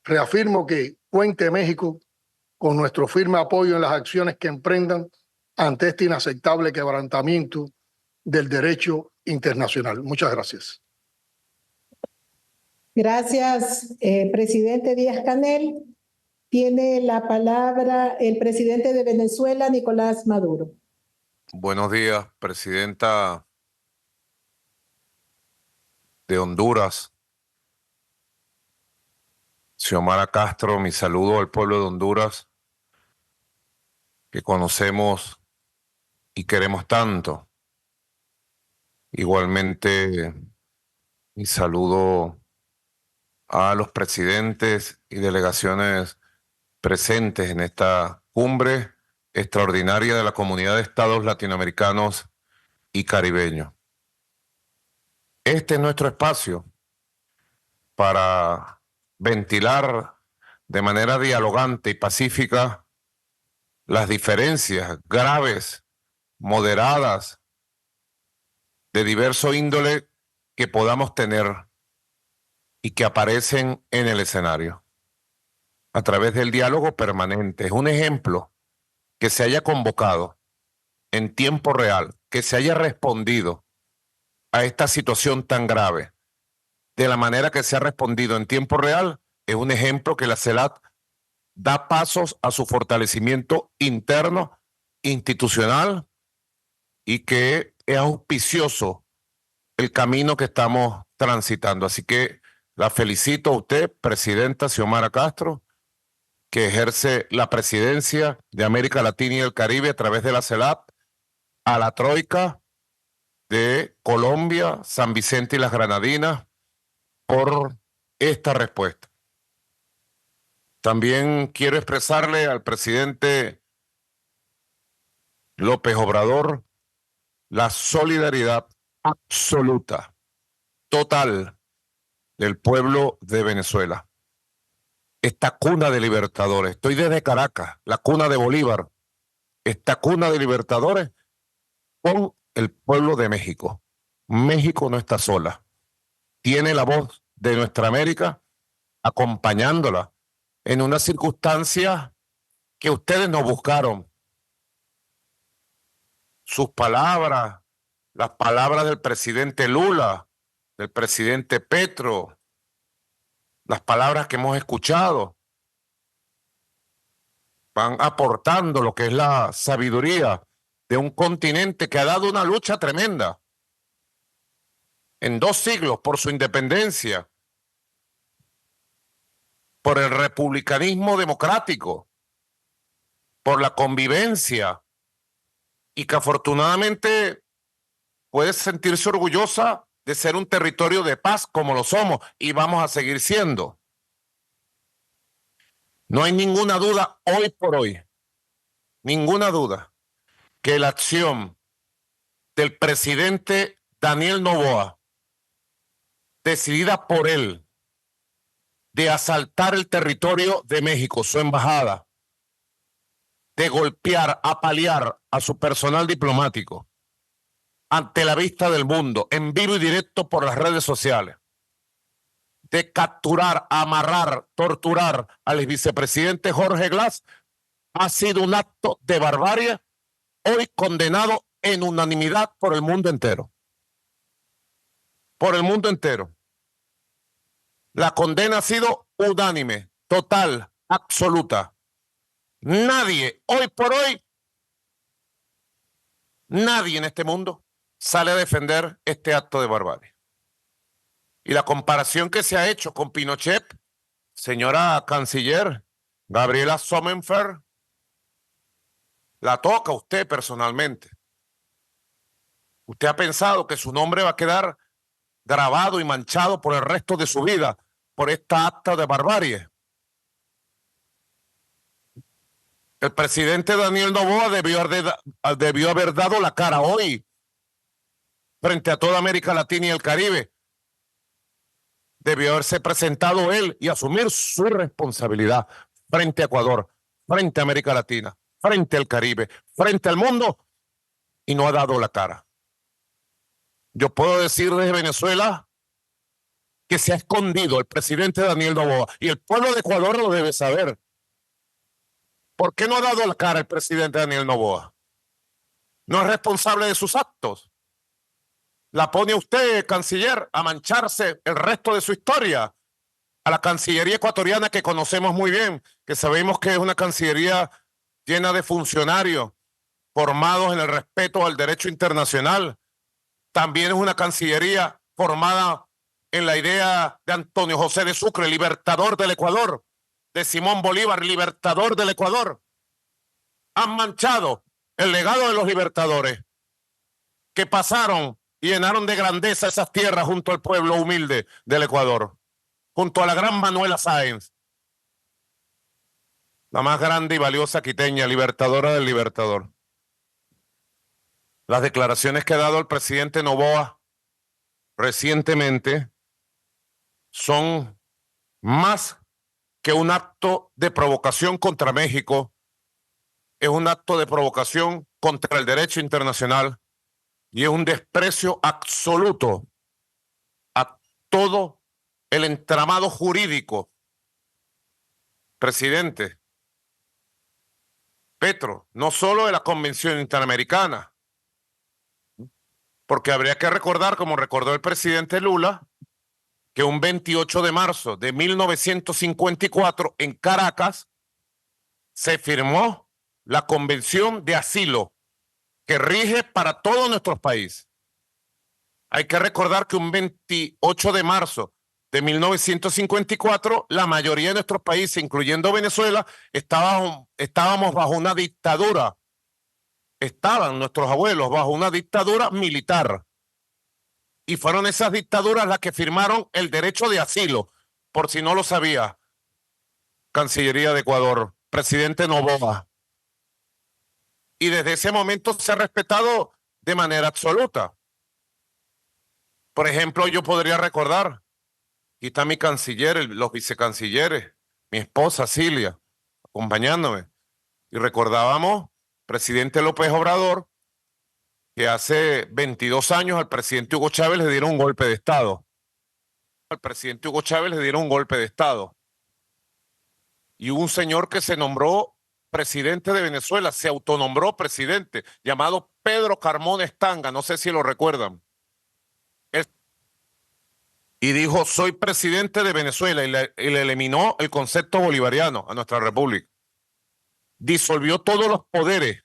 reafirmo que cuente México con nuestro firme apoyo en las acciones que emprendan ante este inaceptable quebrantamiento del derecho internacional. Muchas gracias. Gracias, presidente Díaz-Canel. Tiene la palabra el presidente de Venezuela, Nicolás Maduro. Buenos días, presidenta de Honduras, Xiomara Castro. Mi saludo al pueblo de Honduras, que conocemos y queremos tanto. Igualmente, mi saludo a los presidentes y delegaciones presentes en esta cumbre extraordinaria de la Comunidad de Estados Latinoamericanos y Caribeños. Este es nuestro espacio para ventilar de manera dialogante y pacífica las diferencias graves, moderadas, de diverso índole que podamos tener y que aparecen en el escenario a través del diálogo permanente. Es un ejemplo que se haya convocado en tiempo real, que se haya respondido a esta situación tan grave de la manera que se ha respondido en tiempo real. Es un ejemplo que la CELAC da pasos a su fortalecimiento interno, institucional, y que es auspicioso el camino que estamos transitando. Así que la felicito a usted, presidenta Xiomara Castro, que ejerce la presidencia de América Latina y el Caribe a través de la CELAC, a la Troika de Colombia, San Vicente y las Granadinas, por esta respuesta. También quiero expresarle al presidente López Obrador la solidaridad absoluta, total, del pueblo de Venezuela. Esta cuna de libertadores, estoy desde Caracas, la cuna de Bolívar, esta cuna de libertadores con el pueblo de México. México no está sola, tiene la voz de nuestra América, acompañándola en una circunstancia que ustedes no buscaron. Sus palabras, las palabras del presidente Lula, del presidente Petro, las palabras que hemos escuchado, van aportando lo que es la sabiduría de un continente que ha dado una lucha tremenda en 2 siglos por su independencia, por el republicanismo democrático, por la convivencia, y que afortunadamente puede sentirse orgullosa de ser un territorio de paz como lo somos y vamos a seguir siendo. No hay ninguna duda hoy por hoy, ninguna duda, que la acción del presidente Daniel Noboa, decidida por él, de asaltar el territorio de México, su embajada, de golpear, apalear a su personal diplomático ante la vista del mundo, en vivo y directo por las redes sociales, de capturar, amarrar, torturar al vicepresidente Jorge Glass, ha sido un acto de barbarie, hoy condenado en unanimidad por el mundo entero. Por el mundo entero. La condena ha sido unánime, total, absoluta. Nadie, hoy por hoy, nadie en este mundo sale a defender este acto de barbarie. Y la comparación que se ha hecho con Pinochet, señora canciller Gabriela Sommerfeld, la toca a usted personalmente. Usted ha pensado que su nombre va a quedar grabado y manchado por el resto de su vida por esta acta de barbarie. El presidente Daniel Noboa debió haber dado la cara hoy frente a toda América Latina y el Caribe. Debió haberse presentado él y asumir su responsabilidad frente a Ecuador, frente a América Latina, frente al Caribe, frente al mundo, y no ha dado la cara. Yo puedo decir desde Venezuela que se ha escondido el presidente Daniel Noboa, y el pueblo de Ecuador lo debe saber. ¿Por qué no ha dado la cara el presidente Daniel Noboa? No es responsable de sus actos. La pone usted, canciller, a mancharse el resto de su historia. A la Cancillería ecuatoriana, que conocemos muy bien, que sabemos que es una cancillería llena de funcionarios formados en el respeto al derecho internacional. También es una cancillería formada en la idea de Antonio José de Sucre, libertador del Ecuador, de Simón Bolívar, libertador del Ecuador. Han manchado el legado de los libertadores que pasaron y llenaron de grandeza esas tierras junto al pueblo humilde del Ecuador, junto a la gran Manuela Sáenz, la más grande y valiosa quiteña, libertadora del libertador. Las declaraciones que ha dado el presidente Noboa recientemente son más que un acto de provocación contra México, es un acto de provocación contra el derecho internacional y es un desprecio absoluto a todo el entramado jurídico. Presidente, Petro, no solo de la Convención Interamericana, porque habría que recordar, como recordó el presidente Lula, que un 28 de marzo de 1954 en Caracas se firmó la Convención de Asilo, que rige para todos nuestros países. Hay que recordar que un 28 de marzo de 1954, la mayoría de nuestros países, incluyendo Venezuela, estábamos bajo una dictadura. Estaban nuestros abuelos bajo una dictadura militar. Y fueron esas dictaduras las que firmaron el derecho de asilo, por si no lo sabía, Cancillería de Ecuador, presidente Noboa. Y desde ese momento se ha respetado de manera absoluta. Por ejemplo, yo podría recordar, aquí está mi canciller, los vicecancilleres, mi esposa Cilia, acompañándome, y recordábamos, presidente López Obrador, que hace 22 años al presidente Hugo Chávez le dieron un golpe de Estado. al presidente Hugo Chávez le dieron un golpe de Estado. Y hubo un señor que se nombró presidente de Venezuela, se autonombró presidente, llamado Pedro Carmona Estanga, no sé si lo recuerdan. Y dijo, soy presidente de Venezuela, y le eliminó el concepto bolivariano a nuestra república. Disolvió todos los poderes,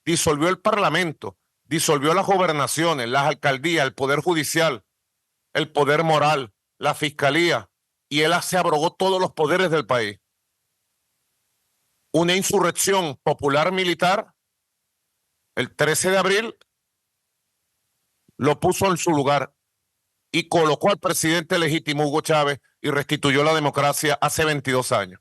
disolvió el parlamento, disolvió las gobernaciones, las alcaldías, el poder judicial, el poder moral, la fiscalía, y él se abrogó todos los poderes del país. Una insurrección popular militar, el 13 de abril, lo puso en su lugar y colocó al presidente legítimo Hugo Chávez y restituyó la democracia hace 22 años.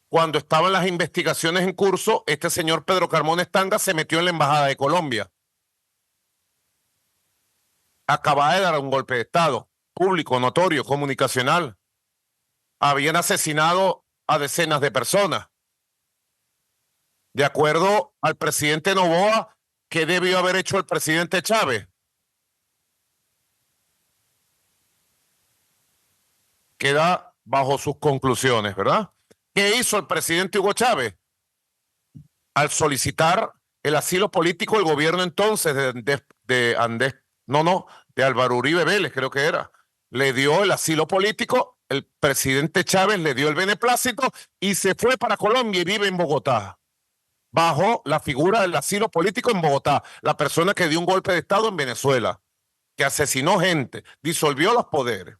Cuando estaban las investigaciones en curso, este señor Pedro Carmona Estanga se metió en la embajada de Colombia. Acababa de dar un golpe de Estado, público, notorio, comunicacional. Habían asesinado a decenas de personas. De acuerdo al presidente Noboa, ¿qué debió haber hecho el presidente Chávez? Queda bajo sus conclusiones, ¿verdad? ¿Qué hizo el presidente Hugo Chávez? Al solicitar el asilo político, el gobierno entonces de Álvaro Uribe Vélez, creo que era, le dio el asilo político, el presidente Chávez le dio el beneplácito y se fue para Colombia y vive en Bogotá, bajo la figura del asilo político en Bogotá, la persona que dio un golpe de Estado en Venezuela, que asesinó gente, disolvió los poderes.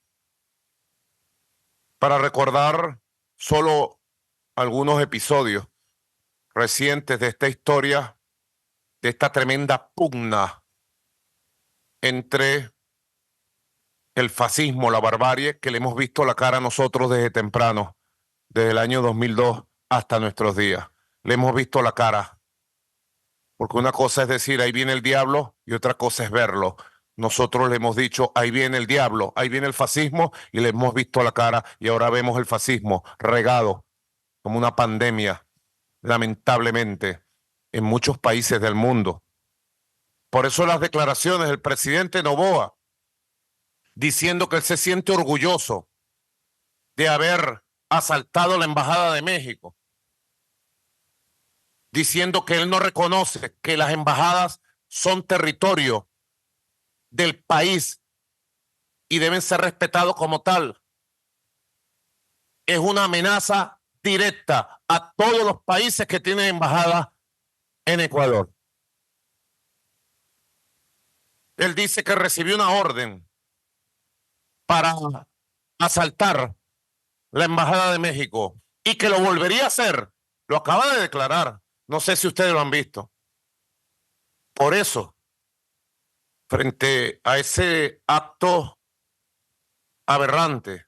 Para recordar solo algunos episodios recientes de esta historia, de esta tremenda pugna entre el fascismo, la barbarie, que le hemos visto la cara a nosotros desde temprano, desde el año 2002 hasta nuestros días. Le hemos visto la cara. Porque una cosa es decir, ahí viene el diablo, y otra cosa es verlo. Nosotros le hemos dicho, ahí viene el diablo, ahí viene el fascismo, y le hemos visto la cara, y ahora vemos el fascismo regado como una pandemia, lamentablemente, en muchos países del mundo. Por eso las declaraciones del presidente Noboa, diciendo que él se siente orgulloso de haber asaltado la Embajada de México, diciendo que él no reconoce que las embajadas son territorio del país y deben ser respetados como tal. Es una amenaza directa a todos los países que tienen embajada en Ecuador. Él dice que recibió una orden para asaltar la Embajada de México y que lo volvería a hacer. Lo acaba de declarar. No sé si ustedes lo han visto. Por eso, frente a ese acto aberrante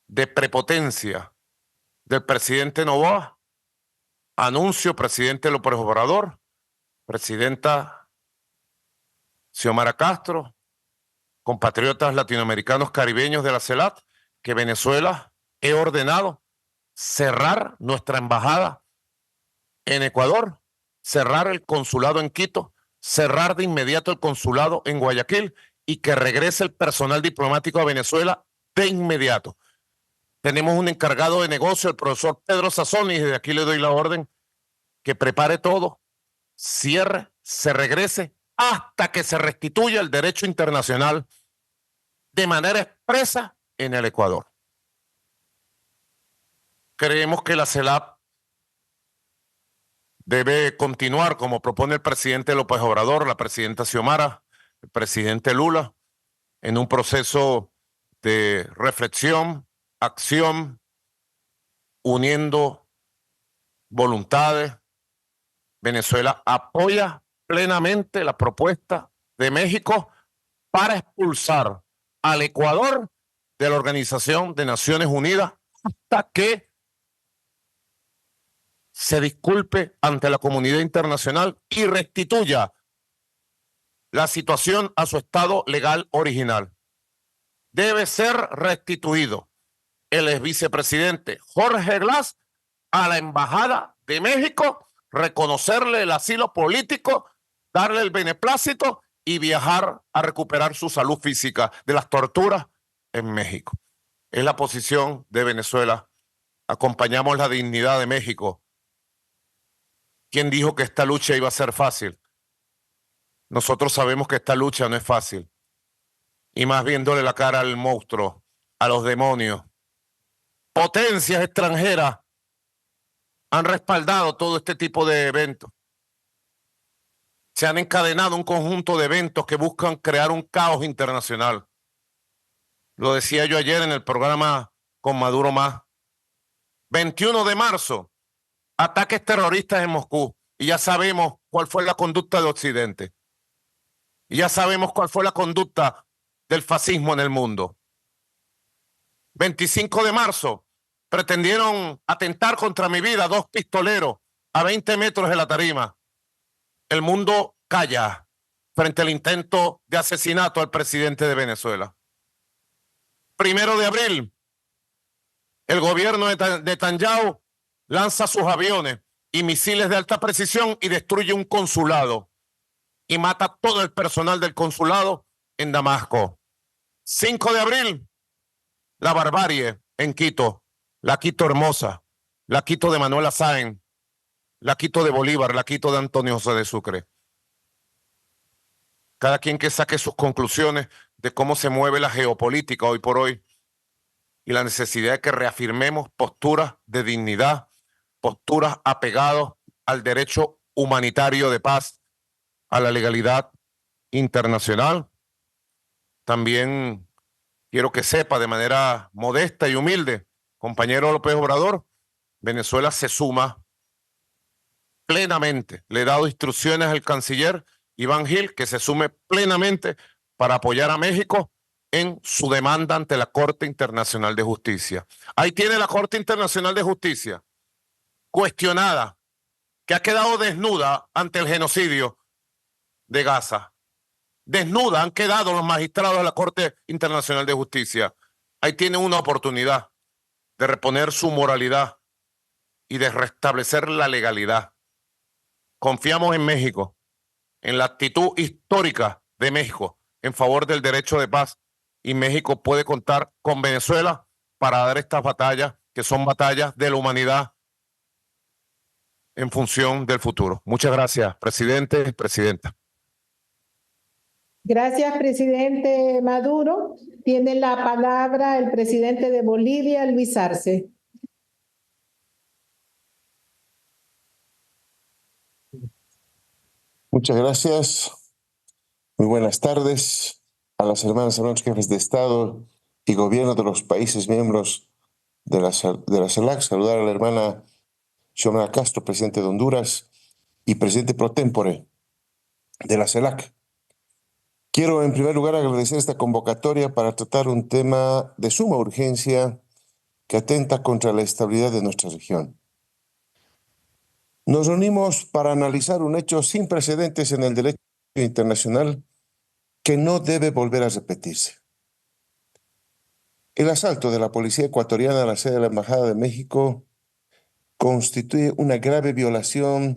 de prepotencia del presidente Noboa, anuncio, presidente López Obrador, presidenta Xiomara Castro, compatriotas latinoamericanos caribeños de la CELAC, que Venezuela he ordenado cerrar nuestra embajada en Ecuador, cerrar el consulado en Quito, cerrar de inmediato el consulado en Guayaquil y que regrese el personal diplomático a Venezuela de inmediato. Tenemos un encargado de negocio, el profesor Pedro Sazón, y desde aquí le doy la orden que prepare todo, cierre, se regrese hasta que se restituya el derecho internacional de manera expresa en el Ecuador. Creemos que la CELAC debe continuar como propone el presidente López Obrador, la presidenta Xiomara, el presidente Lula, en un proceso de reflexión, acción, uniendo voluntades. Venezuela apoya plenamente la propuesta de México para expulsar al Ecuador de la Organización de Naciones Unidas hasta que se disculpe ante la comunidad internacional y restituya la situación a su estado legal original. Debe ser restituido el ex vicepresidente Jorge Glass a la Embajada de México, reconocerle el asilo político, darle el beneplácito y viajar a recuperar su salud física de las torturas en México. Es la posición de Venezuela. Acompañamos la dignidad de México. ¿Quién dijo que esta lucha iba a ser fácil? Nosotros sabemos que esta lucha no es fácil. Y más viéndole la cara al monstruo, a los demonios. Potencias extranjeras han respaldado todo este tipo de eventos. Se han encadenado un conjunto de eventos que buscan crear un caos internacional. Lo decía yo ayer en el programa con Maduro Más. 21 de marzo, ataques terroristas en Moscú. Y ya sabemos cuál fue la conducta de Occidente. Y ya sabemos cuál fue la conducta del fascismo en el mundo. 25 de marzo, pretendieron atentar contra mi vida 2 pistoleros a 20 metros de la tarima. El mundo calla frente al intento de asesinato al presidente de Venezuela. 1 de abril, el gobierno de Netanyahu lanza sus aviones y misiles de alta precisión y destruye un consulado y mata todo el personal del consulado en Damasco. 5 de abril, la barbarie en Quito, la Quito hermosa, la Quito de Manuela Sáenz, la Quito de Bolívar, la Quito de Antonio José de Sucre. Cada quien que saque sus conclusiones de cómo se mueve la geopolítica hoy por hoy y la necesidad de que reafirmemos posturas de dignidad, posturas apegadas al derecho humanitario de paz, a la legalidad internacional. También quiero que sepa de manera modesta y humilde, compañero López Obrador, Venezuela se suma plenamente. Le he dado instrucciones al canciller Iván Gil que se sume plenamente para apoyar a México en su demanda ante la Corte Internacional de Justicia. Ahí tiene la Corte Internacional de Justicia, cuestionada, que ha quedado desnuda ante el genocidio de Gaza. Desnuda han quedado los magistrados de la Corte Internacional de Justicia. Ahí tiene una oportunidad de reponer su moralidad y de restablecer la legalidad. Confiamos en México, en la actitud histórica de México en favor del derecho de paz, y México puede contar con Venezuela para dar estas batallas, que son batallas de la humanidad en función del futuro. Muchas gracias, presidente y presidenta. Gracias, presidente Maduro. Tiene la palabra el presidente de Bolivia, Luis Arce. Muchas gracias. Muy buenas tardes a las hermanas y hermanos jefes de Estado y Gobierno de los países miembros de la CELAC. Saludar a la hermana Xiomara Castro, presidente de Honduras y presidente pro tempore de la CELAC. Quiero en primer lugar agradecer esta convocatoria para tratar un tema de suma urgencia que atenta contra la estabilidad de nuestra región. Nos reunimos para analizar un hecho sin precedentes en el derecho internacional que no debe volver a repetirse. El asalto de la policía ecuatoriana a la sede de la Embajada de México constituye una grave violación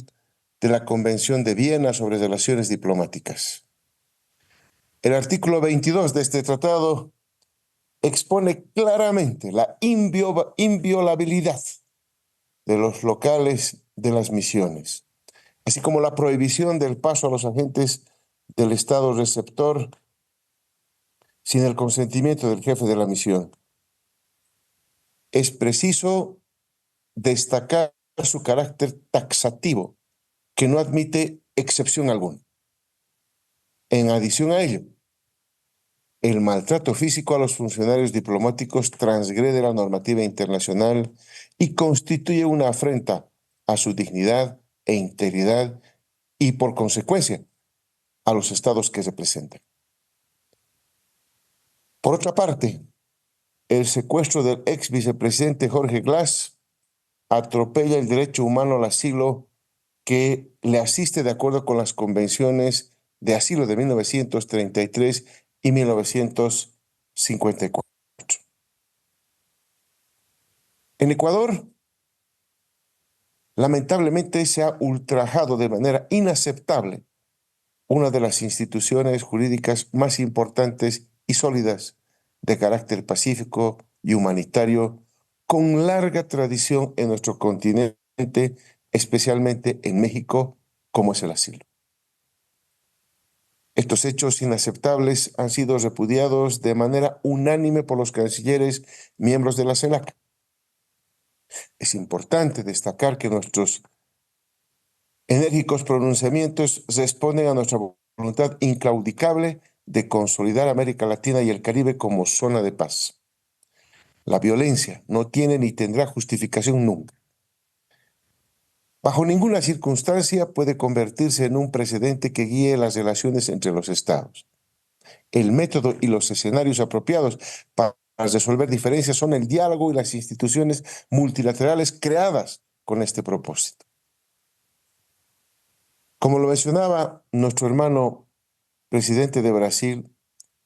de la Convención de Viena sobre Relaciones Diplomáticas. El artículo 22 de este tratado expone claramente la inviolabilidad de los locales de las misiones, así como la prohibición del paso a los agentes del Estado receptor sin el consentimiento del jefe de la misión. Es preciso destacar su carácter taxativo, que no admite excepción alguna. En adición a ello, el maltrato físico a los funcionarios diplomáticos transgrede la normativa internacional y constituye una afrenta a su dignidad e integridad y, por consecuencia, a los estados que representan. Por otra parte, el secuestro del ex vicepresidente Jorge Glass atropella el derecho humano al asilo que le asiste de acuerdo con las convenciones de asilo de 1933 y 1954. En Ecuador, lamentablemente se ha ultrajado de manera inaceptable una de las instituciones jurídicas más importantes y sólidas de carácter pacífico y humanitario, con larga tradición en nuestro continente, especialmente en México, como es el asilo. Estos hechos inaceptables han sido repudiados de manera unánime por los cancilleres miembros de la CELAC. Es importante destacar que nuestros enérgicos pronunciamientos responden a nuestra voluntad inclaudicable de consolidar América Latina y el Caribe como zona de paz. La violencia no tiene ni tendrá justificación nunca. Bajo ninguna circunstancia puede convertirse en un precedente que guíe las relaciones entre los estados. El método y los escenarios apropiados para resolver diferencias son el diálogo y las instituciones multilaterales creadas con este propósito. Como lo mencionaba nuestro hermano presidente de Brasil,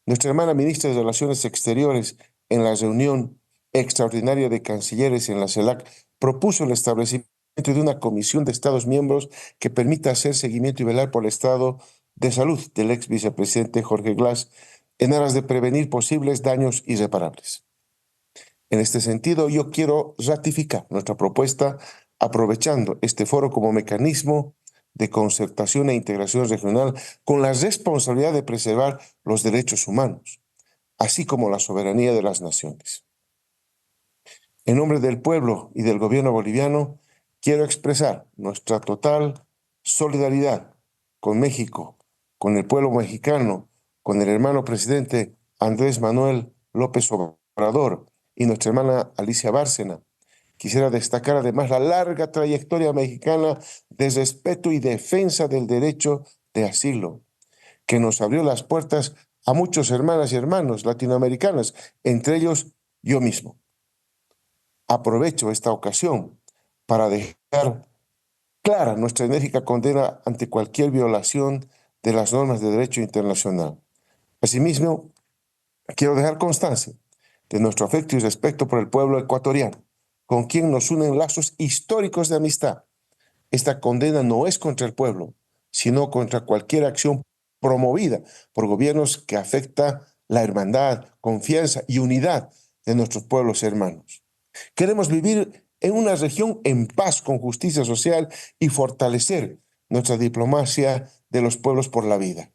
nuestra hermana ministra de Relaciones Exteriores en la reunión extraordinaria de cancilleres en la CELAC propuso el establecimiento de una comisión de Estados miembros que permita hacer seguimiento y velar por el estado de salud del ex vicepresidente Jorge Glass en aras de prevenir posibles daños irreparables. En este sentido, yo quiero ratificar nuestra propuesta aprovechando este foro como mecanismo de concertación e integración regional con la responsabilidad de preservar los derechos humanos, así como la soberanía de las naciones. En nombre del pueblo y del gobierno boliviano, quiero expresar nuestra total solidaridad con México, con el pueblo mexicano, con el hermano presidente Andrés Manuel López Obrador y nuestra hermana Alicia Bárcena. Quisiera destacar además la larga trayectoria mexicana de respeto y defensa del derecho de asilo, que nos abrió las puertas a muchos hermanas y hermanos latinoamericanos, entre ellos yo mismo. Aprovecho esta ocasión para dejar clara nuestra enérgica condena ante cualquier violación de las normas de derecho internacional. Asimismo, quiero dejar constancia de nuestro afecto y respeto por el pueblo ecuatoriano, con quien nos unen lazos históricos de amistad. Esta condena no es contra el pueblo, sino contra cualquier acción promovida por gobiernos que afecta la hermandad, confianza y unidad de nuestros pueblos hermanos. Queremos vivir en una región en paz, con justicia social y fortalecer nuestra diplomacia de los pueblos por la vida,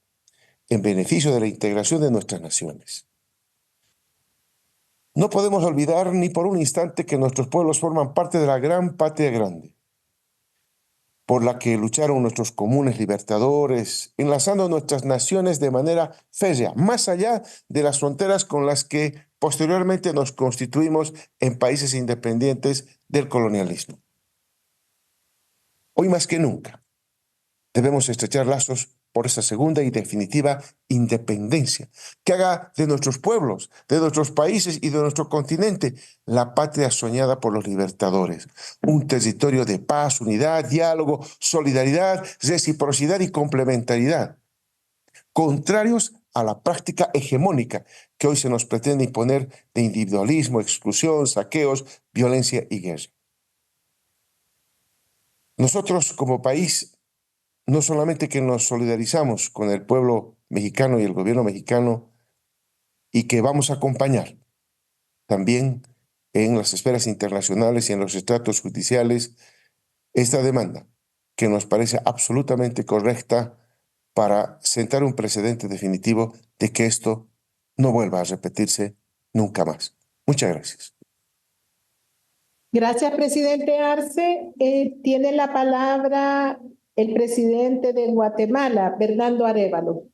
en beneficio de la integración de nuestras naciones. No podemos olvidar ni por un instante que nuestros pueblos forman parte de la gran patria grande, por la que lucharon nuestros comunes libertadores, enlazando nuestras naciones de manera férrea, más allá de las fronteras con las que posteriormente nos constituimos en países independientes del colonialismo. Hoy más que nunca debemos estrechar lazos por esa segunda y definitiva independencia, que haga de nuestros pueblos, de nuestros países y de nuestro continente la patria soñada por los libertadores. Un territorio de paz, unidad, diálogo, solidaridad, reciprocidad y complementariedad, contrarios a la práctica hegemónica que hoy se nos pretende imponer de individualismo, exclusión, saqueos, violencia y guerra. Nosotros como país no solamente que nos solidarizamos con el pueblo mexicano y el gobierno mexicano y que vamos a acompañar también en las esferas internacionales y en los estratos judiciales esta demanda que nos parece absolutamente correcta para sentar un precedente definitivo de que esto no vuelva a repetirse nunca más. Muchas gracias. Gracias, presidente Arce. Tiene la palabra el presidente de Guatemala, Bernardo Arévalo.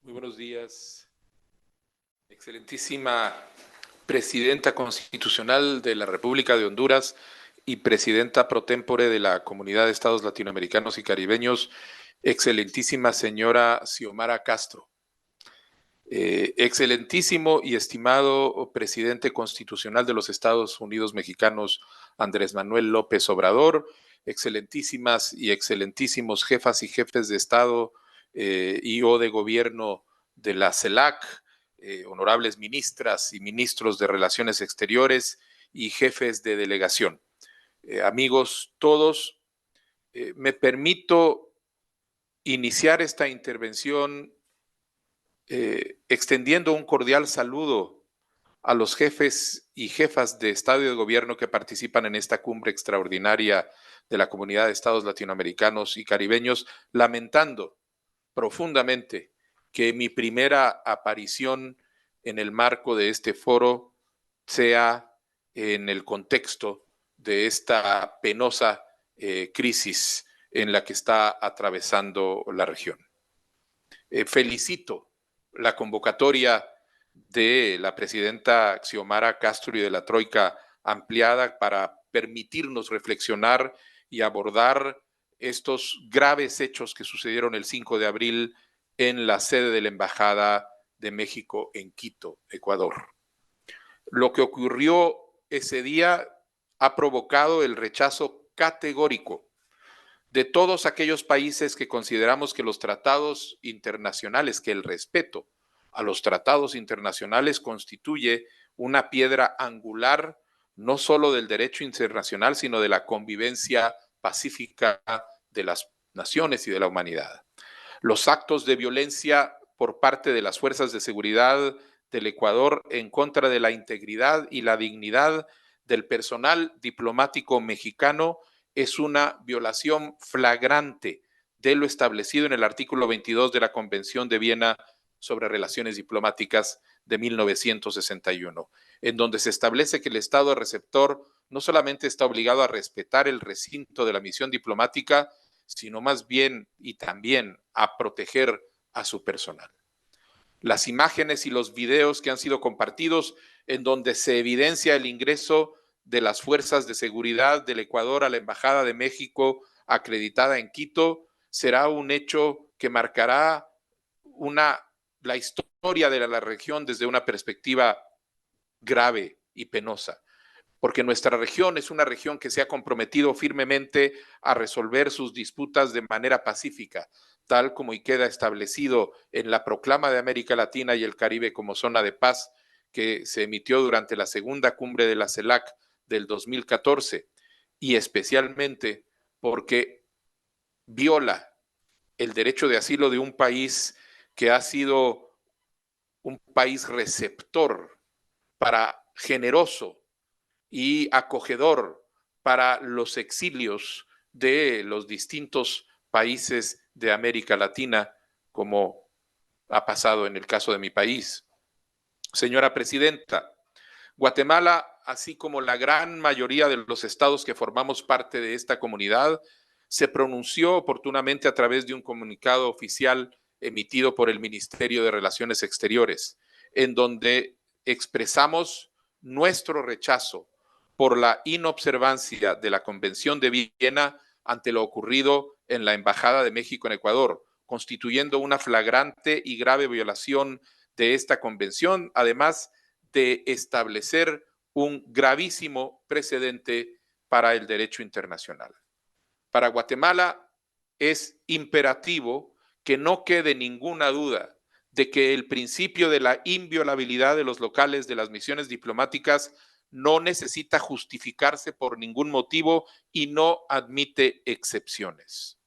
Muy buenos días, excelentísima presidenta constitucional de la República de Honduras y presidenta pro tempore de la Comunidad de Estados Latinoamericanos y Caribeños, excelentísima señora Xiomara Castro. Excelentísimo y estimado presidente constitucional de los Estados Unidos mexicanos, Andrés Manuel López Obrador, excelentísimas y excelentísimos jefas y jefes de Estado y o de gobierno de la CELAC, honorables ministras y ministros de Relaciones Exteriores y jefes de delegación. Amigos todos, Me permito iniciar esta intervención extendiendo un cordial saludo a los jefes y jefas de Estado y de Gobierno que participan en esta cumbre extraordinaria de la Comunidad de Estados Latinoamericanos y Caribeños, lamentando profundamente que mi primera aparición en el marco de este foro sea en el contexto de esta penosa crisis en la que está atravesando la región. Felicito la convocatoria de la presidenta Xiomara Castro y de la Troika ampliada para permitirnos reflexionar y abordar estos graves hechos que sucedieron el 5 de abril en la sede de la Embajada de México en Quito, Ecuador. Lo que ocurrió ese día ha provocado el rechazo categórico de todos aquellos países que consideramos que los tratados internacionales, que el respeto a los tratados internacionales constituye una piedra angular no solo del derecho internacional, sino de la convivencia pacífica de las naciones y de la humanidad. Los actos de violencia por parte de las fuerzas de seguridad del Ecuador en contra de la integridad y la dignidad del personal diplomático mexicano es una violación flagrante de lo establecido en el artículo 22 de la Convención de Viena sobre Relaciones Diplomáticas de 1961, en donde se establece que el Estado receptor no solamente está obligado a respetar el recinto de la misión diplomática, sino más bien y también a proteger a su personal. Las imágenes y los videos que han sido compartidos en donde se evidencia el ingreso de las fuerzas de seguridad del Ecuador a la Embajada de México acreditada en Quito será un hecho que marcará la historia de la región desde una perspectiva grave y penosa, porque nuestra región es una región que se ha comprometido firmemente a resolver sus disputas de manera pacífica, tal como y queda establecido en la Proclama de América Latina y el Caribe como zona de paz que se emitió durante la segunda cumbre de la CELAC del 2014, y especialmente porque viola el derecho de asilo de un país que ha sido un país receptor generoso y acogedor para los exilios de los distintos países de América Latina, como ha pasado en el caso de mi país. Señora Presidenta, Guatemala, así como la gran mayoría de los estados que formamos parte de esta comunidad, se pronunció oportunamente a través de un comunicado oficial emitido por el Ministerio de Relaciones Exteriores, en donde expresamos nuestro rechazo por la inobservancia de la Convención de Viena ante lo ocurrido en la Embajada de México en Ecuador, constituyendo una flagrante y grave violación de esta convención, además de establecer un gravísimo precedente para el derecho internacional. Para Guatemala es imperativo que no quede ninguna duda de que el principio de la inviolabilidad de los locales de las misiones diplomáticas no necesita justificarse por ningún motivo y no admite excepciones.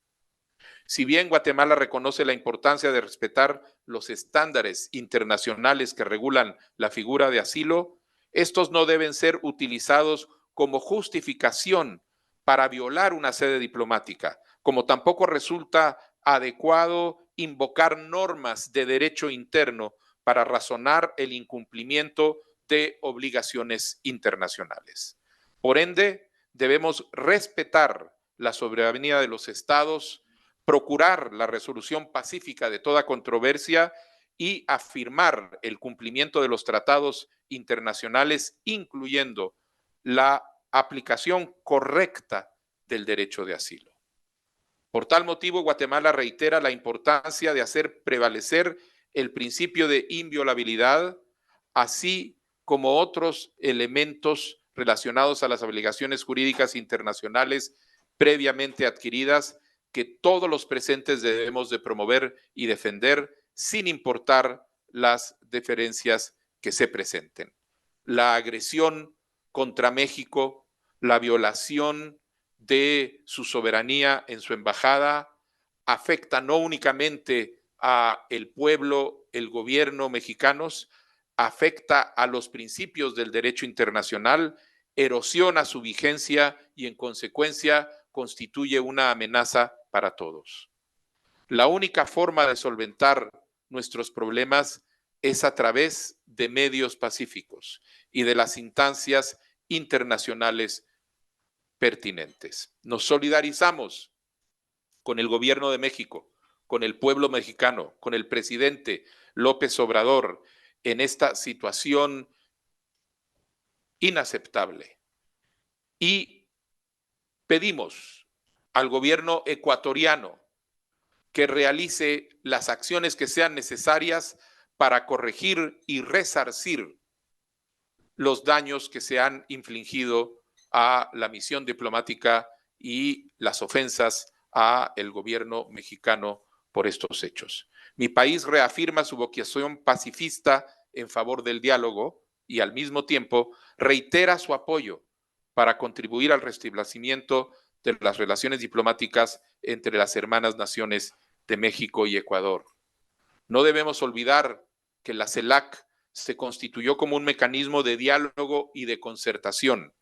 Si bien Guatemala reconoce la importancia de respetar los estándares internacionales que regulan la figura de asilo, estos no deben ser utilizados como justificación para violar una sede diplomática, como tampoco resulta adecuado invocar normas de derecho interno para razonar el incumplimiento de obligaciones internacionales. Por ende, debemos respetar la soberanía de los estados, procurar la resolución pacífica de toda controversia y afirmar el cumplimiento de los tratados internacionales, incluyendo la aplicación correcta del derecho de asilo. Por tal motivo, Guatemala reitera la importancia de hacer prevalecer el principio de inviolabilidad, así como otros elementos relacionados a las obligaciones jurídicas internacionales previamente adquiridas que todos los presentes debemos de promover y defender sin importar las diferencias que se presenten. La agresión contra México, la violación de su soberanía en su embajada afecta no únicamente a el pueblo, el gobierno mexicanos, afecta a los principios del derecho internacional, erosiona su vigencia y en consecuencia constituye una amenaza para todos. La única forma de solventar nuestros problemas es a través de medios pacíficos y de las instancias internacionales pertinentes. Nos solidarizamos con el gobierno de México, con el pueblo mexicano, con el presidente López Obrador en esta situación inaceptable. Y pedimos al gobierno ecuatoriano que realice las acciones que sean necesarias para corregir y resarcir los daños que se han infligido a la misión diplomática y las ofensas a el gobierno mexicano por estos hechos. Mi país reafirma su vocación pacifista en favor del diálogo y al mismo tiempo reitera su apoyo para contribuir al restablecimiento de las relaciones diplomáticas entre las hermanas naciones de México y Ecuador. No debemos olvidar que la CELAC se constituyó como un mecanismo de diálogo y de concertación,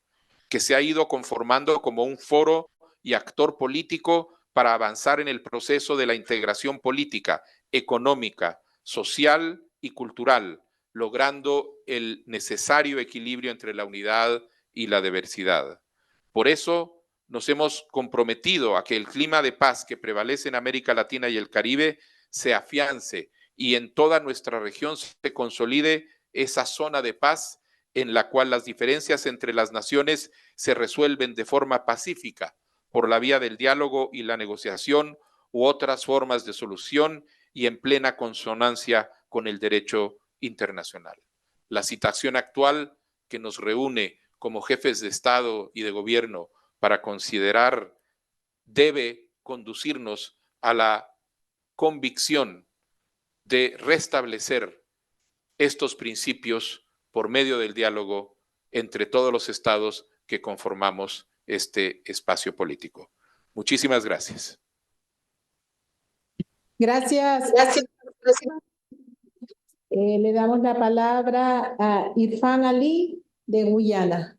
que se ha ido conformando como un foro y actor político para avanzar en el proceso de la integración política, económica, social y cultural, logrando el necesario equilibrio entre la unidad y la diversidad. Por eso nos hemos comprometido a que el clima de paz que prevalece en América Latina y el Caribe se afiance y en toda nuestra región se consolide esa zona de paz en la cual las diferencias entre las naciones se resuelven de forma pacífica por la vía del diálogo y la negociación u otras formas de solución y en plena consonancia con el derecho internacional. La situación actual que nos reúne como jefes de Estado y de Gobierno para considerar debe conducirnos a la convicción de restablecer estos principios por medio del diálogo entre todos los estados que conformamos este espacio político. Muchísimas gracias. Gracias. Le damos la palabra a Irfan Ali de Guyana.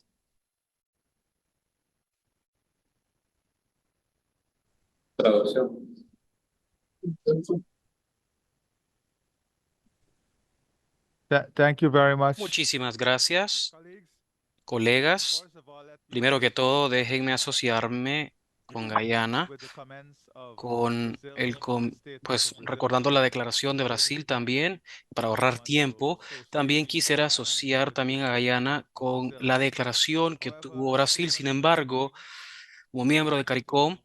Traducción. Thank you very much. Muchísimas gracias, colegas. Primero que todo, déjenme asociarme con Guyana, pues recordando la declaración de Brasil también, para ahorrar tiempo. También quisiera asociar también a Guyana con la declaración que tuvo Brasil. Sin embargo, como miembro de CARICOM,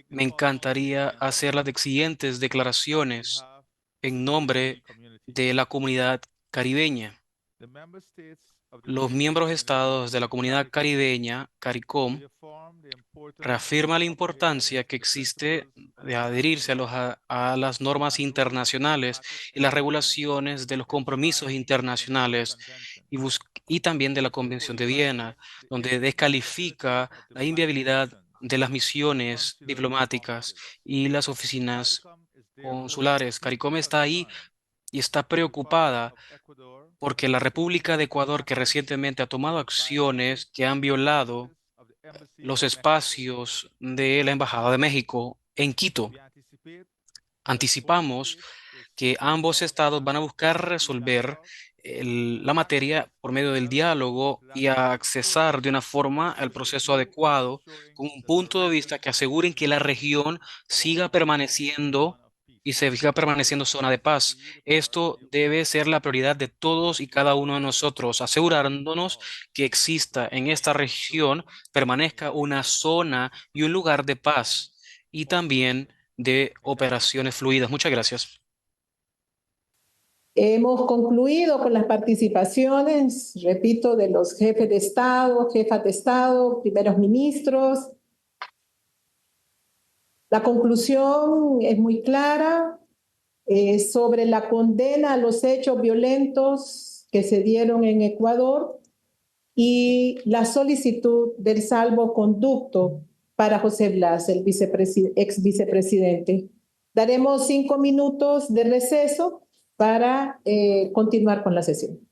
me encantaría hacer las siguientes declaraciones en nombre de la comunidad caribeña. Los miembros estados de la comunidad caribeña, CARICOM, reafirma la importancia que existe de adherirse a las normas internacionales y las regulaciones de los compromisos internacionales y también de la Convención de Viena, donde descalifica la inviabilidad de las misiones diplomáticas y las oficinas consulares. CARICOM está ahí y está preocupada porque la República de Ecuador, que recientemente ha tomado acciones que han violado los espacios de la Embajada de México en Quito. Anticipamos que ambos estados van a buscar resolver la materia por medio del diálogo y a accesar de una forma al proceso adecuado, con un punto de vista que aseguren que la región siga permaneciendo y se siga permaneciendo zona de paz. Esto debe ser la prioridad de todos y cada uno de nosotros, asegurándonos que exista en esta región, permanezca una zona y un lugar de paz y también de operaciones fluidas. Muchas gracias. Hemos concluido con las participaciones, repito, de los jefes de Estado, jefas de Estado, primeros ministros. La conclusión es muy clara sobre la condena a los hechos violentos que se dieron en Ecuador y la solicitud del salvoconducto para José Blas, el ex vicepresidente. Daremos 5 minutos de receso para continuar con la sesión.